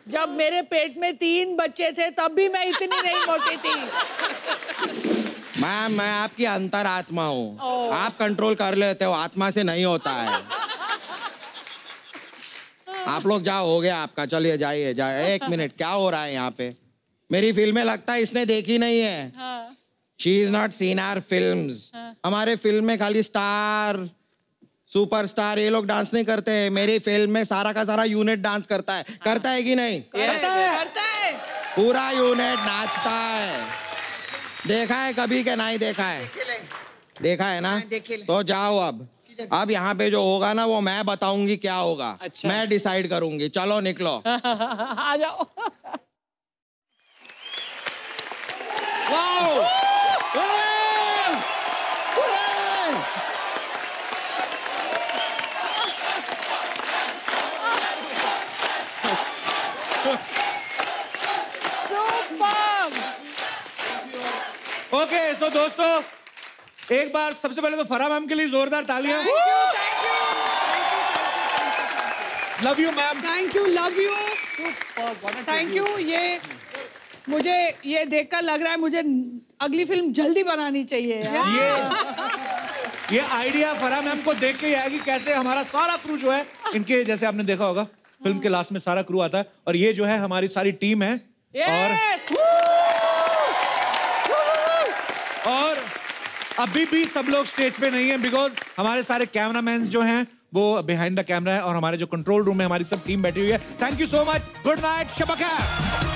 जब मेरे पेट में 3 बच्चे थे तब भी मैं इतनी नहीं मोटी थी। मैम, मैं आपकी अंतरात्मा हूँ, आप कंट्रोल कर लेते हो, आत्मा से नहीं होता है। आप लोग जाओ, हो गया आपका, चलिए जाइए जाइए। 1 मिनट, क्या हो रहा है यहाँ पे? मेरी फिल्में लगता है इसने देखी नहीं है। She is not seen our films. हमारे फिल्म में खाली स्टार, सुपरस्टार ये लोग डांस नहीं करते हैं। मेरी फिल्म में सारा का सारा यूनिट डांस करता है। करता है कि नहीं? करता है। पूरा यूनिट नाचता है। देखा है कभी के नहीं देखा है? देखा है ना? तो जाओ अब यहाँ पे जो होगा ना वो मैं बताऊंगी क्या होगा। अच्छा। मैं डिसाइड करूंगी। चलो निकलो। आ जाओ। वाओ! ओके, सो दोस्तों, एक बार सबसे पहले तो फराह मैम के लिए जोरदार तालियां। Love you ma'am. Thank you, love you, thank you. ये मुझे ये देखकर लग रहा है मुझे अगली फिल्म जल्दी बनानी चाहिए। ये आइडिया फराह मैम को देख के ही आएगी कैसे हमारा सारा क्रू जो है, इनके जैसे आपने देखा होगा फिल्म के लास्ट में सारा क्रू आता है और ये जो है हमारी सारी टीम है। और अभी भी सब लोग स्टेज पे नहीं है बिकॉज हमारे सारे कैमरामैन जो हैं वो बिहाइंड द कैमरा है और हमारे जो कंट्रोल रूम में हमारी सब टीम बैठी हुई है। Thank you so much. Good night, शब बखैर।